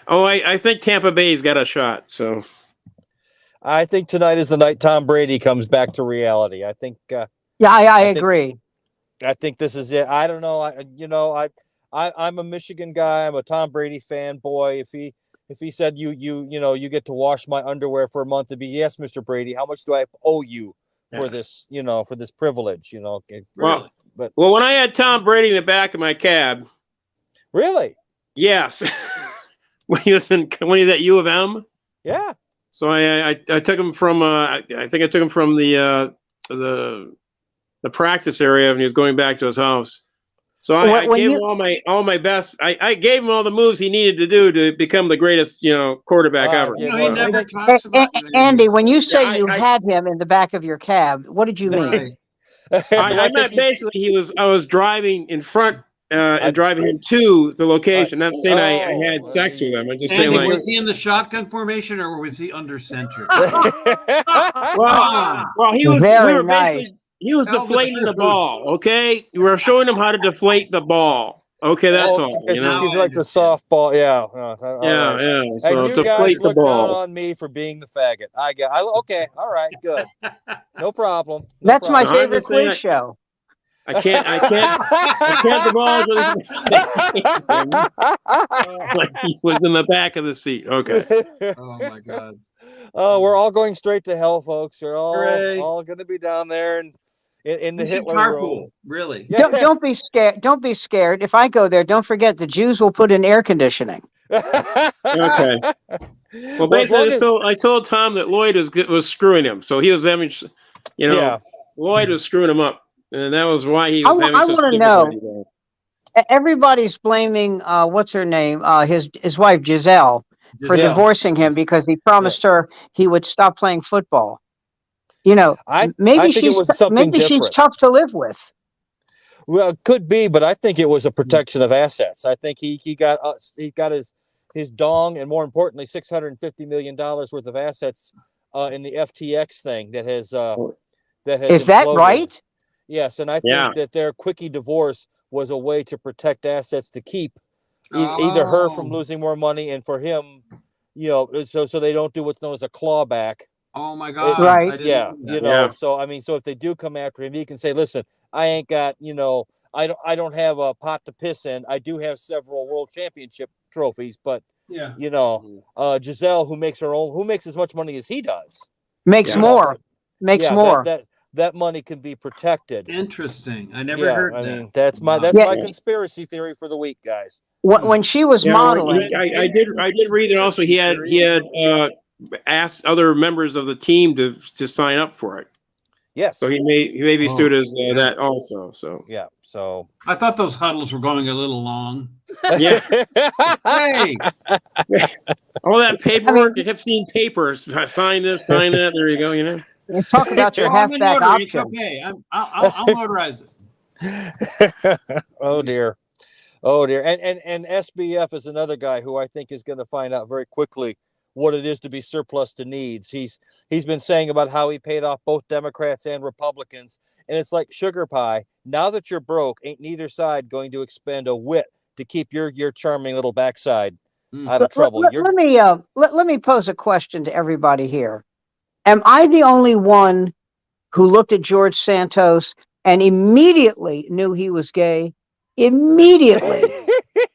I think Tampa Bay's got a shot. So I think tonight is the night Tom Brady comes back to reality. I think. I agree. I think this is it. I don't know. I'm a Michigan guy. I'm a Tom Brady fanboy. If he said you get to wash my underwear for a month, it'd be, yes, Mr. Brady. How much do I owe you for this? For this privilege? Well, when I had Tom Brady in the back of my cab. Really? Yes. when he was at U of M. Yeah. So I took him from I think I took him from the practice area, and he was going back to his house. So I gave him all my best. I gave him all the moves he needed to do to become the greatest quarterback ever. He never talks about Andy, when you say you had him in the back of your cab, what did you mean? I meant basically I was driving in front and driving him to the location. I'm saying I had sex with him. I'm just saying, was he in the shotgun formation or was he under center? well, he was. Very nice. He was deflating the ball. Okay, we were showing him how to deflate the ball. Okay, that's all. He's like the softball. Yeah. Yeah. So and you guys look down on me for being the faggot. Okay. All right. Good. No problem. That's my favorite quiz show. I can't divulge. He was in the back of the seat. Okay. Oh my God. Oh, we're all going straight to hell, folks. We're all going to be down there and in the Hitler room. Really? Yeah. Don't be scared. Don't be scared. If I go there, don't forget the Jews will put in air conditioning. Okay. Well, basically, I told Tom that Lloyd was screwing him, so he was having, Lloyd was screwing him up, and that was why he was having. I want to know. Everybody's blaming what's her name, his wife Giselle, for divorcing him because he promised her he would stop playing football. Maybe she's tough to live with. Well, it could be, but I think it was a protection of assets. I think he got his dong, and more importantly, $650 million worth of assets in the FTX thing that has Is that imploded. right? Yes, and I think that their quickie divorce was a way to protect assets to keep either her from losing more money and for him, so they don't do what's known as a clawback. Oh my God! Right? So I mean, so if they do come after him, he can say, "Listen, I ain't got I don't have a pot to piss in. I do have several world championship trophies, but Yeah. you know, Giselle, who makes as much money as he does, makes more. That money can be protected. Interesting. I never heard that. I mean, that's my conspiracy theory for the week, guys. When she was modeling, I did read that also. He had asked other members of the team to sign up for it. Yes. So he may be sued as that also. So yeah. So I thought those huddles were going a little long. Yeah. Hey. All that paperwork. I kept seeing papers. Sign this, sign that. There you go. You know. Talk about your halfback option. It's okay. I'll notarize it. Oh dear. And SBF is another guy who I think is going to find out very quickly what it is to be surplus to needs. He's been saying about how he paid off both Democrats and Republicans, and it's like sugar pie. Now that you're broke, ain't neither side going to expend a whit to keep your charming little backside out of trouble. Let me pose a question to everybody here. Am I the only one who looked at George Santos and immediately knew he was gay? Immediately.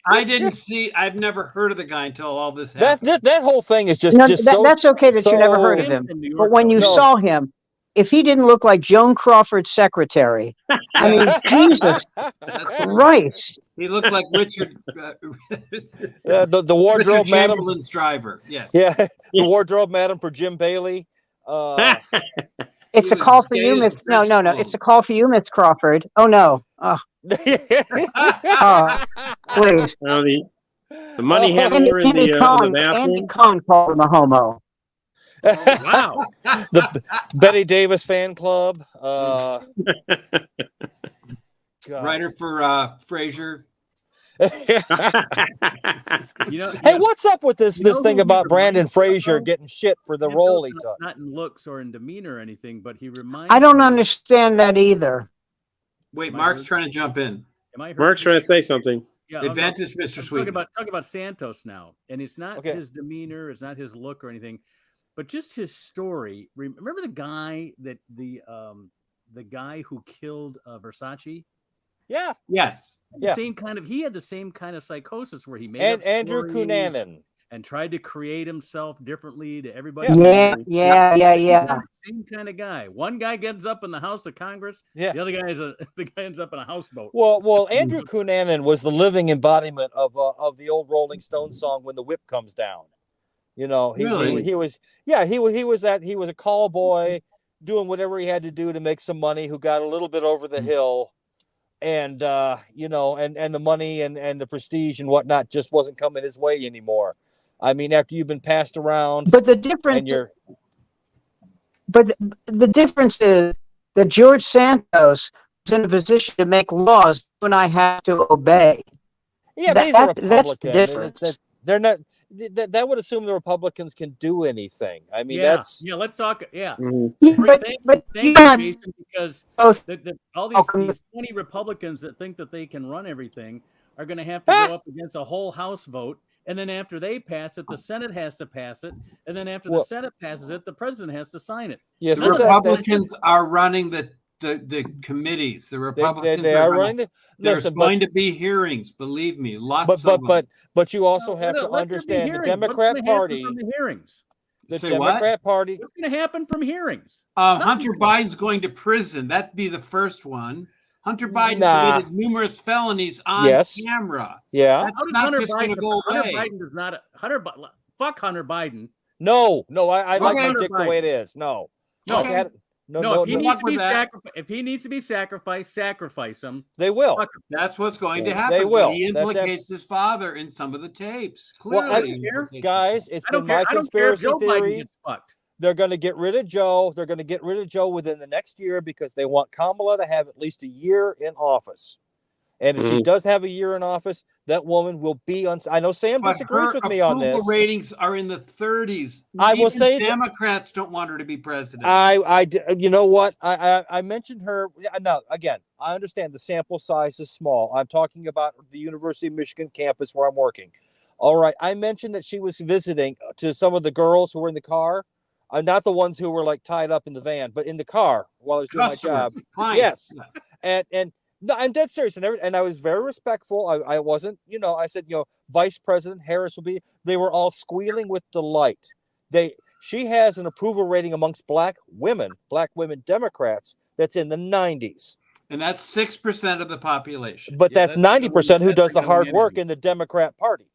I've never heard of the guy until all this happened. That whole thing is just that's okay that you never heard of him. But when you saw him, if he didn't look like Joan Crawford's secretary, I mean, Jesus Christ. He looked like Richard, the wardrobe Richard Chamberlain's driver. Yes. Yeah, the wardrobe madam for Jim Bailey. It's a call for you, Miss. No. It's a call for you, Miss Crawford. Oh no. Oh. Please. The money handler in the bathroom. Andy Cohen called him a homo. Oh, wow. The Betty Davis fan club. Writer for Frasier. Hey, what's up with this thing about Brandon Fraser getting shit for the role he took? Not in looks or in demeanor or anything, but he reminds. I don't understand that either. Wait, Mark's trying to jump in. Mark's trying to say something. Yeah, advantage, Mr. Sweetman. Talk about Santos now, and it's not his demeanor, it's not his look or anything, but just his story. Remember the guy that the guy who killed Versace? Yeah. Yes. Yeah. He had the same kind of psychosis where he made Andrew Cunanan and tried to create himself differently to everybody. Yeah. Same kind of guy. One guy gets up in the House of Congress. Yeah. The other guy ends up in a houseboat. Well, Andrew Cunanan was the living embodiment of the old Rolling Stones song "When the Whip Comes Down." You know, he was a call boy doing whatever he had to do to make some money, who got a little bit over the hill. And and the money and the prestige and whatnot just wasn't coming his way anymore. I mean, after you've been passed around, but the difference is that George Santos is in a position to make laws when I have to obey. Yeah, but he's a Republican. That's the difference. They're not. That would assume the Republicans can do anything. I mean, let's talk. Yeah. Mm-hmm. Thank you, Jason, because all these 20 Republicans that think that they can run everything are going to have to go up against a whole House vote. And then after they pass it, the Senate has to pass it. And then after the Senate passes it, the president has to sign it. Yes, the Republicans are running the committees. The Republicans they are running. There's going to be hearings, believe me. Lots of them. But you also have to understand the Democrat Party. The hearings. The Democrat Party. What's going to happen from hearings? Hunter Biden's going to prison. That'd be the first one. Hunter Biden committed numerous felonies on camera. Yeah. That's not just going to go away. Hunter Biden does not. Fuck Hunter Biden. No. I like my dick the way it is. No. If he needs to be sacrificed, sacrifice him. They will. That's what's going to happen. They will. He implicates his father in some of the tapes. Clearly, guys, it's been my conspiracy theory. They're going to get rid of Joe. They're going to get rid of Joe within the next year because they want Kamala to have at least a year in office. And if she does have a year in office, that woman will be on. I know Sam disagrees with me on this. Ratings are in the 30s. I will say Democrats don't want her to be president. You know what? I mentioned her. No, again, I understand the sample size is small. I'm talking about the University of Michigan campus where I'm working. All right. I mentioned that she was visiting to some of the girls who were in the car. Not the ones who were like tied up in the van, but in the car while I was doing my job. Clients. Yes. And No, I'm dead serious, and I was very respectful. I wasn't, I said, Vice President Harris will be. They were all squealing with delight. She has an approval rating amongst black women Democrats that's in the 90s. And that's 6% of the population. But that's 90% who does the hard work in the Democrat Party.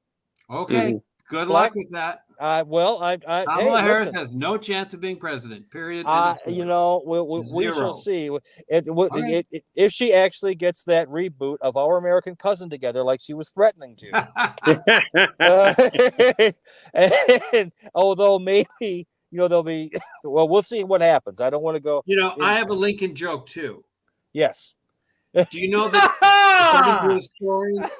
Okay. Good luck with that. Kamala Harris has no chance of being president. Period. We shall see if she actually gets that reboot of Our American Cousin together, like she was threatening to. And although maybe there'll be, we'll see what happens. I don't want to go. I have a Lincoln joke too. Yes. Do you know that according to historians,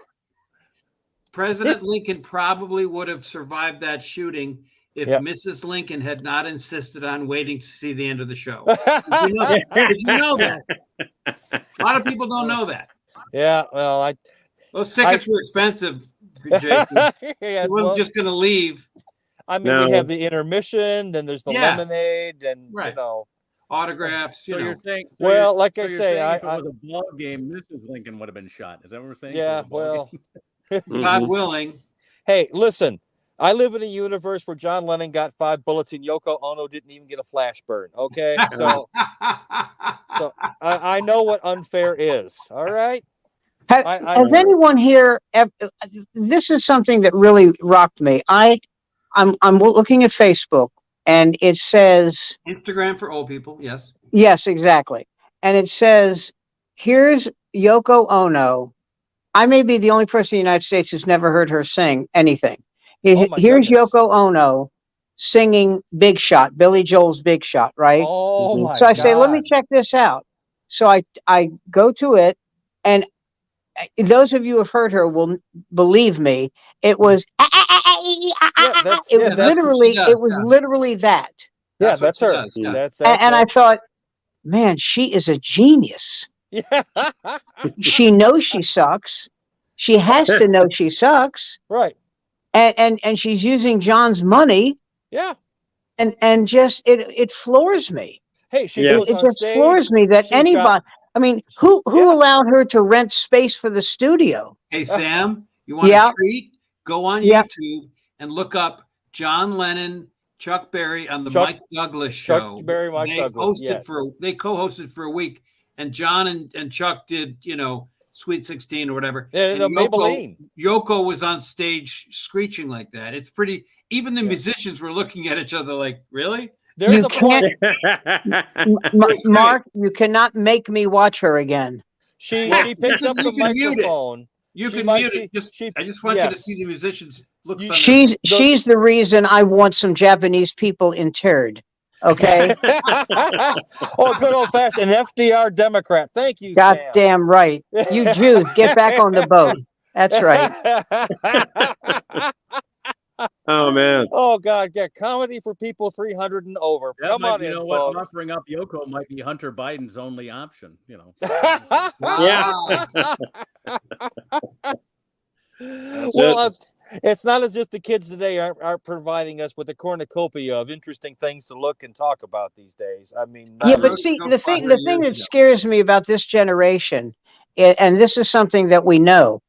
President Lincoln probably would have survived that shooting if Mrs. Lincoln had not insisted on waiting to see the end of the show. Did you know that? A lot of people don't know that. Yeah, well, those tickets were expensive, Jason. He wasn't just going to leave. I mean, we have the intermission, then there's the lemonade, and autographs. So you're saying, like I say, if it was a ball game, Mrs. Lincoln would have been shot. Is that what we're saying? Yeah, well. God willing. Hey, listen, I live in a universe where John Lennon got 5 bullets and Yoko Ono didn't even get a flash burn. Okay, so I know what unfair is. All right. Has anyone here? This is something that really rocked me. I'm looking at Facebook and it says Instagram for old people. Yes. Yes, exactly. And it says, "Here's Yoko Ono." I may be the only person in the United States who's never heard her sing anything. Here's Yoko Ono singing Big Shot, Billy Joel's Big Shot, right? Oh my So I say, let me check this out. So I go to it, and those of you who have heard her will believe me. It was literally that. Yeah, that's her. That's I thought, man, she is a genius. Yeah. She knows she sucks. She has to know she sucks. Right. And she's using John's money. Yeah. And just it floors me. Hey, it just floors me that anybody who allowed her to rent space for the studio? Hey Sam, you want a treat? Go on YouTube and look up John Lennon, Chuck Berry on the Mike Douglas show. Chuck Berry, Mike Douglas. They co-hosted for a week. And John and Chuck did, Sweet 16 or whatever. And Yoko was on stage screeching like that. It's pretty. Even the musicians were looking at each other like, really? There's Mark, you cannot make me watch her again. She picks up the microphone. You can mute it. I just want you to see the musicians look. She's the reason I want some Japanese people interred. Okay. Oh, good old fashioned FDR Democrat. Thank you. Goddamn right. You Jews, get back on the boat. That's right. Oh man. Oh God, get comedy for people 300 and over. Come on in, folks. Offering up Yoko might be Hunter Biden's only option. Yeah. Well, it's not as if the kids today aren't providing us with a cornucopia of interesting things to look and talk about these days. I mean, but see, the thing that scares me about this generation, and this is something that we know,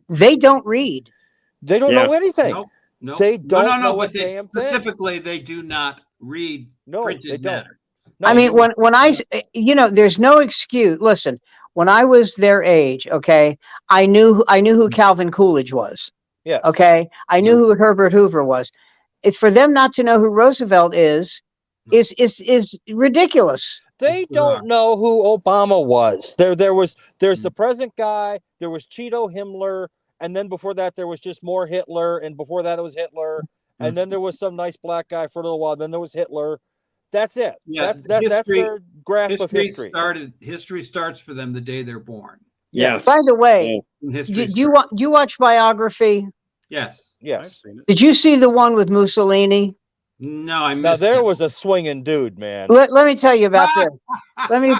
they don't read. They don't know anything. No. They don't know but specifically, they do not read printed matter. No, I mean, when I, there's no excuse. Listen, when I was their age, okay, I knew who Calvin Coolidge was. Yes. Okay. I knew who Herbert Hoover was. For them not to know who Roosevelt is ridiculous. They don't know who Obama was. There's the present guy. There was Cheeto Himmler, and then before that there was just more Hitler, and before that it was Hitler, and then there was some nice black guy for a little while. Then there was Hitler. That's it. Yeah, that's their grasp of history. History starts for them the day they're born. Yes. By the way, do you watch Biography? Yes. Did you see the one with Mussolini? No, I missed. Now there was a swinging dude, man. Let me tell you about this. Nice.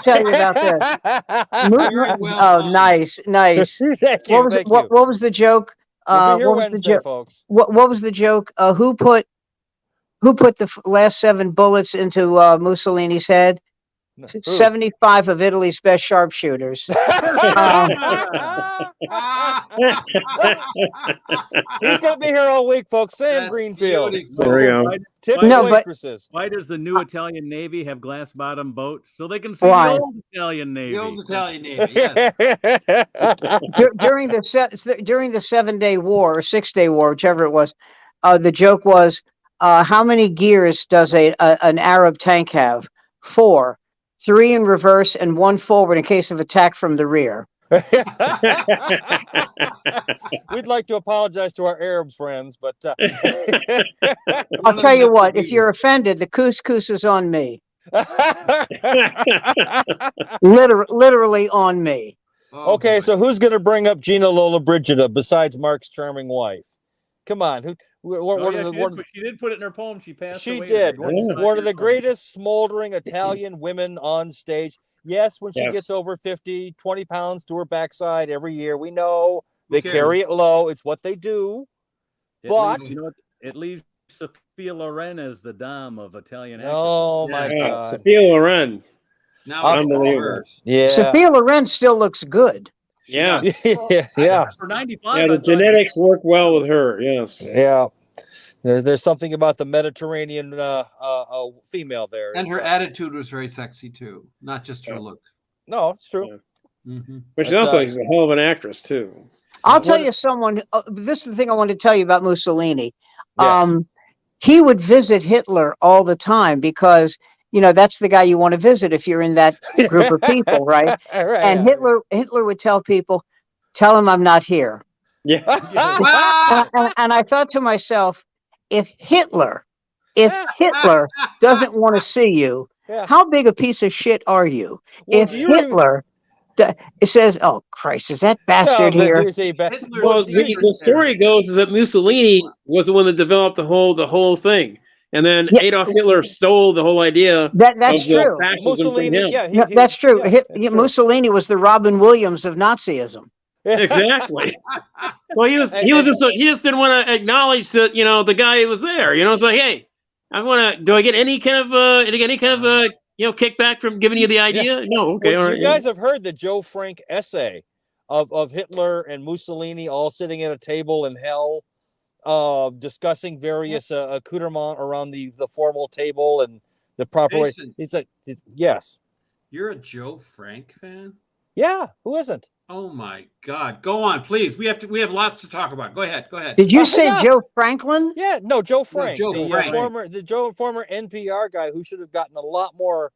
What was the joke? What was the joke, folks? What was the joke? Who put the last 7 bullets into Mussolini's head? 75 of Italy's best sharpshooters. He's going to be here all week, folks. Sam Greenfield. There we go. Why does the new Italian Navy have glass-bottom boats? So they can see the old Italian Navy. The old Italian Navy, yes. During the 7-day war or 6-day war, whichever it was, the joke was, how many gears does an Arab tank have? 4. 3 in reverse and 1 forward in case of attack from the rear. We'd like to apologize to our Arab friends, but I'll tell you what, if you're offended, the couscous is on me. Literally on me. Okay, so who's going to bring up Gina Lollobrigida besides Mark's charming wife? Come on. She did put it in her poem. She passed She away. did. One of the greatest smoldering Italian women on stage. Yes, when she gets over 50, 20 pounds to her backside every year. We know they carry it low. It's what they do. It leaves Sophia Loren as the dom of Italian actors. Oh, my God. Sophia Loren. Now unbelievable. Yeah. Sophia Loren still looks good. Yeah. Yeah. For 95. Yeah, the genetics work well with her. Yes. Yeah. There's something about the Mediterranean female there. And her attitude was very sexy too, not just her look. No, it's true. Yeah. Mm-hmm. But she's also a hell of an actress too. I'll tell you someone. This is the thing I wanted to tell you about Mussolini. Yes. He would visit Hitler all the time because that's the guy you want to visit if you're in that group of people, right? Right. And Hitler would tell people, "Tell him I'm not here." Yeah. and I thought to myself, if Hitler doesn't want to see you, how big a piece of shit are you? Well, if Hitler it says, "Oh Christ, is that bastard here?" Well, the story goes is that Mussolini was the one that developed the whole thing, and then Adolf Hitler stole the whole idea. That's true. Mussolini, that's true. Mussolini was the Robin Williams of Nazism. Exactly. So he just didn't want to acknowledge that the guy was there. It's like, hey, do I get any kind of kickback from giving you the idea? Yeah. No, okay, all right. You guys have heard the Joe Frank essay of Hitler and Mussolini all sitting at a table in hell, discussing various accoutrements around the formal table and the proper way. He's like, yes. You're a Joe Frank fan? Yeah, who isn't? Oh my God! Go on, please. We have lots to talk about. Go ahead. Did you say Joe Franklin? Yeah, no, Joe Frank, Joe Frank. Former NPR guy who should have gotten a lot more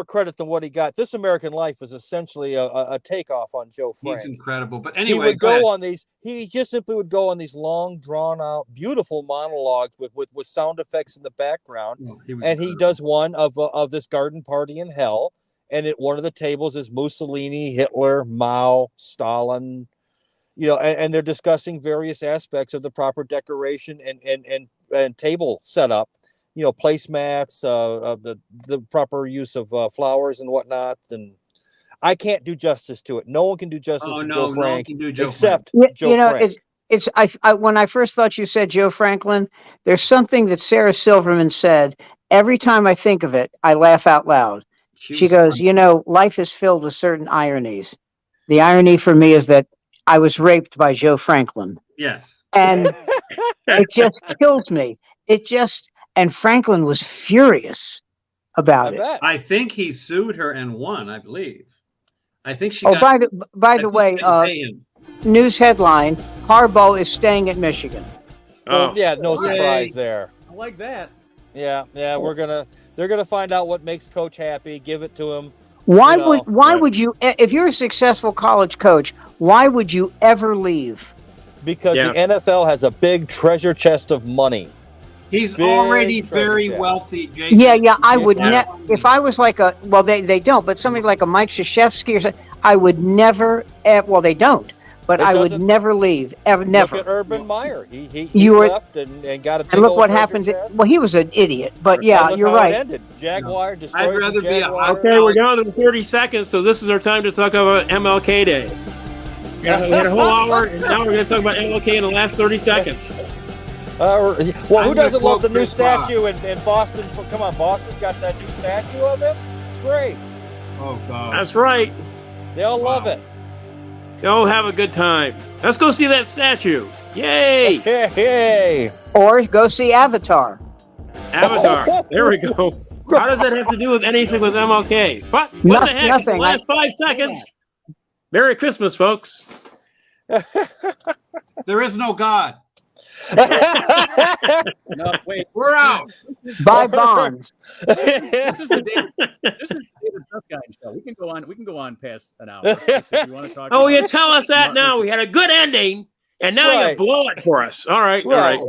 credit than what he got. This American Life is essentially a takeoff on Joe Frank. He's incredible. But anyway, he would go on these. He just simply would go on these long, drawn out, beautiful monologues with sound effects in the background. He does one of this garden party in hell. And at one of the tables is Mussolini, Hitler, Mao, Stalin, and they're discussing various aspects of the proper decoration and table setup, placemats, the proper use of flowers and whatnot. And I can't do justice to it. No one can do justice to Joe Frank, no one can do Joe except Frank. Joe Frank. I when I first thought you said Joe Franklin, there's something that Sarah Silverman said. Every time I think of it, I laugh out loud. She goes, life is filled with certain ironies. The irony for me is that I was raped by Joe Franklin. Yes. And it just kills me. And Franklin was furious about it. I think he sued her and won, I believe. I think she by the way, news headline, Harbaugh is staying at Michigan. Oh, yeah, no surprise there. I like that. Yeah, they're gonna find out what makes Coach happy. Give it to him. Why would you, if you're a successful college coach, why would you ever leave? Because the NFL has a big treasure chest of money. He's already very wealthy, Jason. Yeah. I would never. If I was like they don't, but somebody like a Mike Krzyzewski or something, I would never. Well, they don't. But I would never leave. Never. Look at Urban Meyer. He left and got a big and look what happened. Well, he was an idiot. But yeah, you're right. It ended. Jaguar destroyed. I'd rather be okay, we're down to 30 seconds, so this is our time to talk about MLK Day. We had a whole hour, and now we're going to talk about MLK in the last 30 seconds. Who doesn't love the new statue in Boston? Come on, Boston's got that new statue of him. It's great. Oh God. That's right. They all love it. They all have a good time. Let's go see that statue. Yay! Yay! Or go see Avatar. Avatar. There we go. How does that have to do with anything with MLK? But what the heck? Nothing. The last 5 seconds. Merry Christmas, folks. There is no God. No, wait. We're out. Buy bonds. This is David Suskind show. We can go on past an hour. If you want to talk. Oh, about you tell us that now. We had a good ending, and now you blow it for us. All right. All right.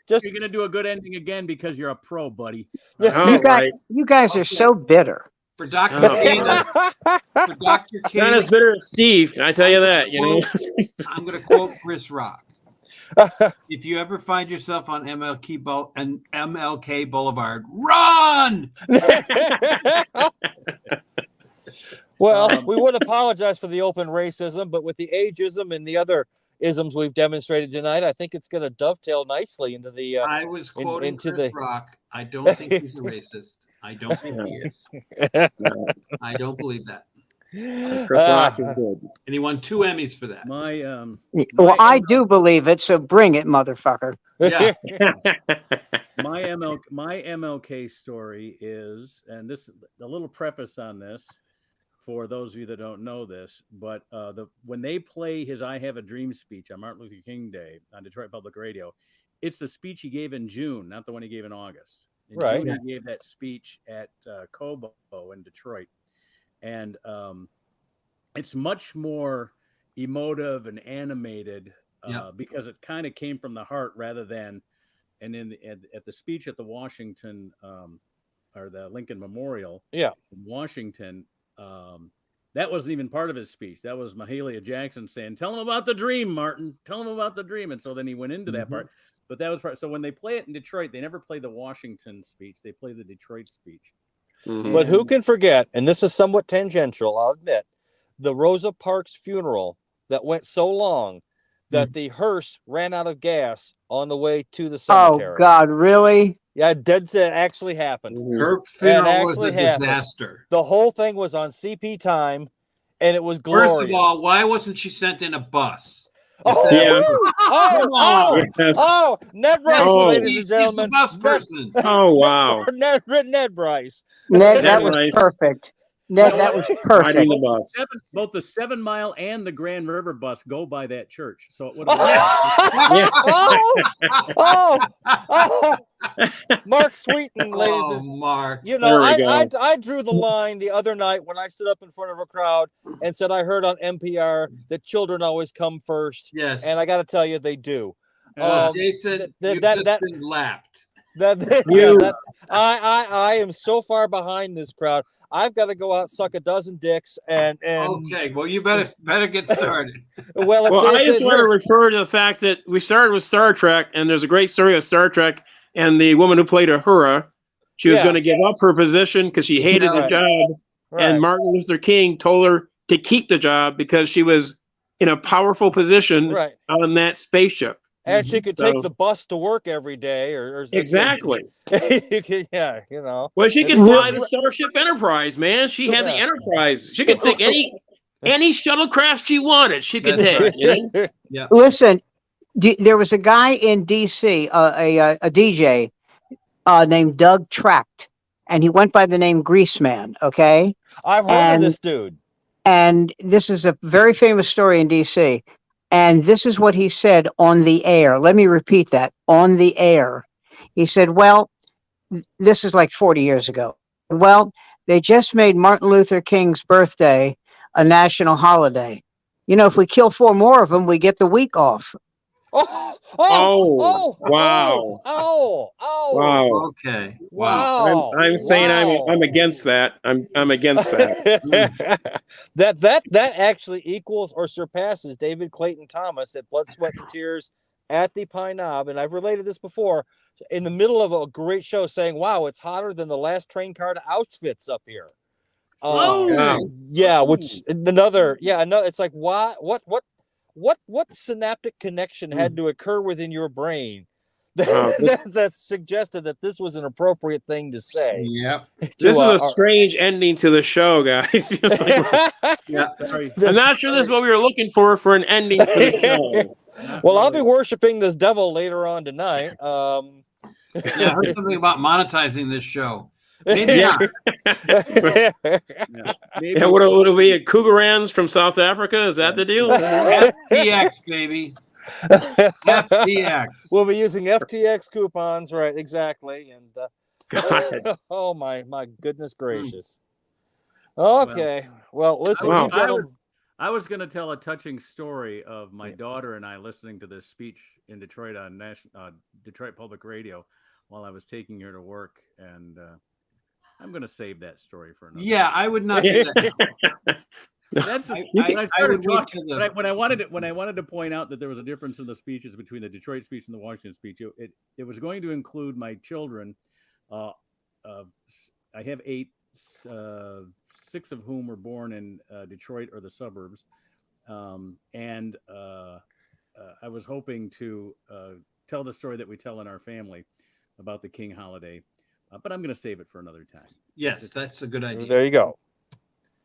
You're gonna do a good ending again because you're a pro, buddy. You guys are so bitter. For Dr. King, for Dr. King, Not as bitter as Steve. I tell you that. You know. I'm going to quote Chris Rock. If you ever find yourself on MLK Boulevard, run! Well, we would apologize for the open racism, but with the ageism and the other isms we've demonstrated tonight, I think it's going to dovetail nicely into the. I was quoting Chris Rock. I don't think he's a racist. I don't think he is. I don't believe that. Chris Rock is good. And he won 2 Emmys for that. Well, I do believe it, so bring it, motherfucker. Yeah. My MLK story is, and this a little preface on this for those of you that don't know this, but when they play his "I Have a Dream" speech on Martin Luther King Day on Detroit Public Radio, it's the speech he gave in June, not the one he gave in August. In June, he gave that speech at Cobo in Detroit. And it's much more emotive and animated because it kind of came from the heart rather than, and at the speech at the Washington or the Lincoln Memorial in Washington, that wasn't even part of his speech. That was Mahalia Jackson saying, "Tell him about the dream, Martin. Tell him about the dream." And so then he went into that part. But that was part. So when they play it in Detroit, they never play the Washington speech. They play the Detroit speech. Mm-hmm. But who can forget, and this is somewhat tangential, I'll admit, the Rosa Parks funeral that went so long that the hearse ran out of gas on the way to the cemetery. Oh, God, really? Yeah, dead set actually happened. Her funeral was a disaster. The whole thing was on CP time, and it was glorious. First of all, why wasn't she sent in a bus? Ned Bryce, ladies and gentlemen. He's the bus person. Oh, wow. Ned Bryce. That was perfect. Ned, that was perfect. The bus. Both the 7 Mile and the Grand River bus go by that church. So it would have Mark Sweetman, ladies and Mark. You know, I drew the line the other night when I stood up in front of a crowd and said I heard on NPR that children always come first. Yes. And I got to tell you, they do. Jason, you've just been lapped. I am so far behind this crowd. I've got to go out, suck a dozen dicks, and okay. Well, you better get started. I just want to refer to the fact that we started with Star Trek, and there's a great story of Star Trek, and the woman who played Uhura, she was going to give up her position because she hated the job, and Martin Luther King told her to keep the job because she was in a powerful position on that spaceship. And she could take the bus to work every day, or exactly. Yeah, you know. Well, she could fly the Starship Enterprise, man. She had the Enterprise. She could take any shuttlecraft she wanted. She could take. You know? Yeah. Listen, there was a guy in D.C., a DJ named Doug Tract, and he went by the name Greaseman. Okay, I've heard of this dude. And this is a very famous story in D.C. And this is what he said on the air. Let me repeat that. On the air. He said, well, this is like 40 years ago. Well, they just made Martin Luther King's birthday a national holiday. You know, if we kill 4 more of them, we get the week off. Wow. Wow. Okay. Wow. I'm saying I'm against that. I'm against that. that actually equals or surpasses David Clayton Thomas at Blood, Sweat, and Tears at the Pine Knob. And I've related this before, in the middle of a great show saying, wow, it's hotter than the last train car to Auschwitz up here. Yeah, which another, it's like, what synaptic connection had to occur within your brain that suggested that this was an appropriate thing to say. Yep. This is a strange ending to the show, guys. Yeah. Sorry. I'm not sure this is what we were looking for an ending to the show. Well, I'll be worshiping this devil later on tonight. Yeah, I heard something about monetizing this show. Maybe not. Yeah, what will be at Cougarans from South Africa? Is that the deal? FTX, baby. FTX. We'll be using FTX coupons, right? Exactly. And oh my goodness gracious. Okay. Well, listen, you gentlemen. I was going to tell a touching story of my daughter and I listening to this speech in Detroit on Detroit Public Radio while I was taking her to work, and I'm going to save that story for another. Yeah, I would not do that. That's when I wanted to point out that there was a difference in the speeches between the Detroit speech and the Washington speech. It was going to include my children. I have 8. 6 of whom were born in Detroit or the suburbs. And I was hoping to tell the story that we tell in our family about the King holiday, but I'm going to save it for another time. Yes, that's a good idea. There you go.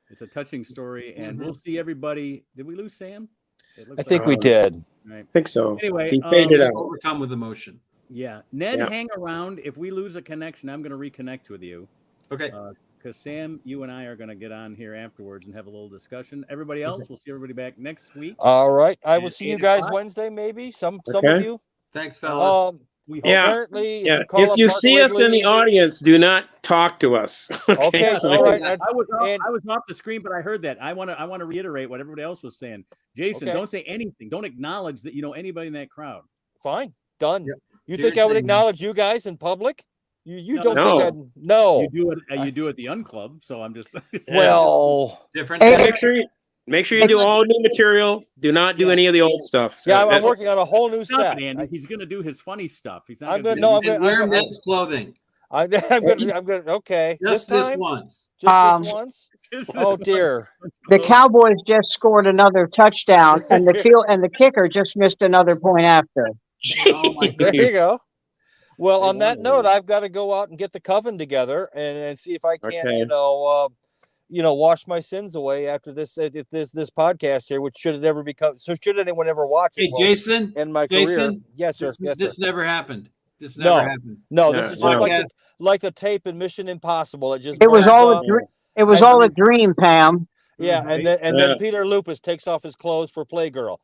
It's a touching story, and we'll see everybody. Did we lose Sam? I think we did. Right. I think so. Anyway, he faded out. Overcome with emotion. Yeah. Ned, hang around. If we lose a connection, I'm going to reconnect with you. Okay. Because Sam, you and I are going to get on here afterwards and have a little discussion. Everybody else, we'll see everybody back next week. All right. I will see you guys Wednesday, maybe. Some of you. Thanks, fellas. If you see us in the audience, do not talk to us. Okay. All right. I was off the screen, but I heard that. I want to reiterate what everybody else was saying. Jason, don't say anything. Don't acknowledge that you know anybody in that crowd. Fine. Done. Yep. You think I would acknowledge you guys in public? You don't think I'd no. You do at the Unclub, so I'm just well different. Make sure you do all new material. Do not do any of the old stuff. Yeah, I'm working on a whole new set. Andy. He's going to do his funny stuff. He's not. I'm going to wear men's clothing. I'm going. Okay. Just this once. Just this once. Oh dear. The Cowboys just scored another touchdown, and the kicker just missed another point after. Oh my there you go. Well, on that note, I've got to go out and get the coven together and see if I can, wash my sins away after this podcast here, which should it ever become. So should anyone ever watch it? Hey, Jason, in my career, yes, sir. This never happened. This never happened. No, this is just like the tape in Mission Impossible. It was all a dream, Pam. Yeah, and then Peter Lupus takes off his clothes for Playgirl.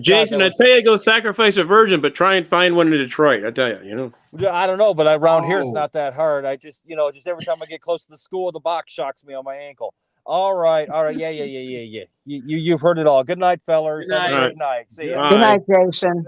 Jason, I tell you, go sacrifice a virgin, but try and find one in Detroit. I tell you, I don't know, but around here it's not that hard. I just every time I get close to the school, the box shocks me on my ankle. All right, yeah. You've heard it all. Good night, fellers. Good night. Good night. See you. Good night, Jason.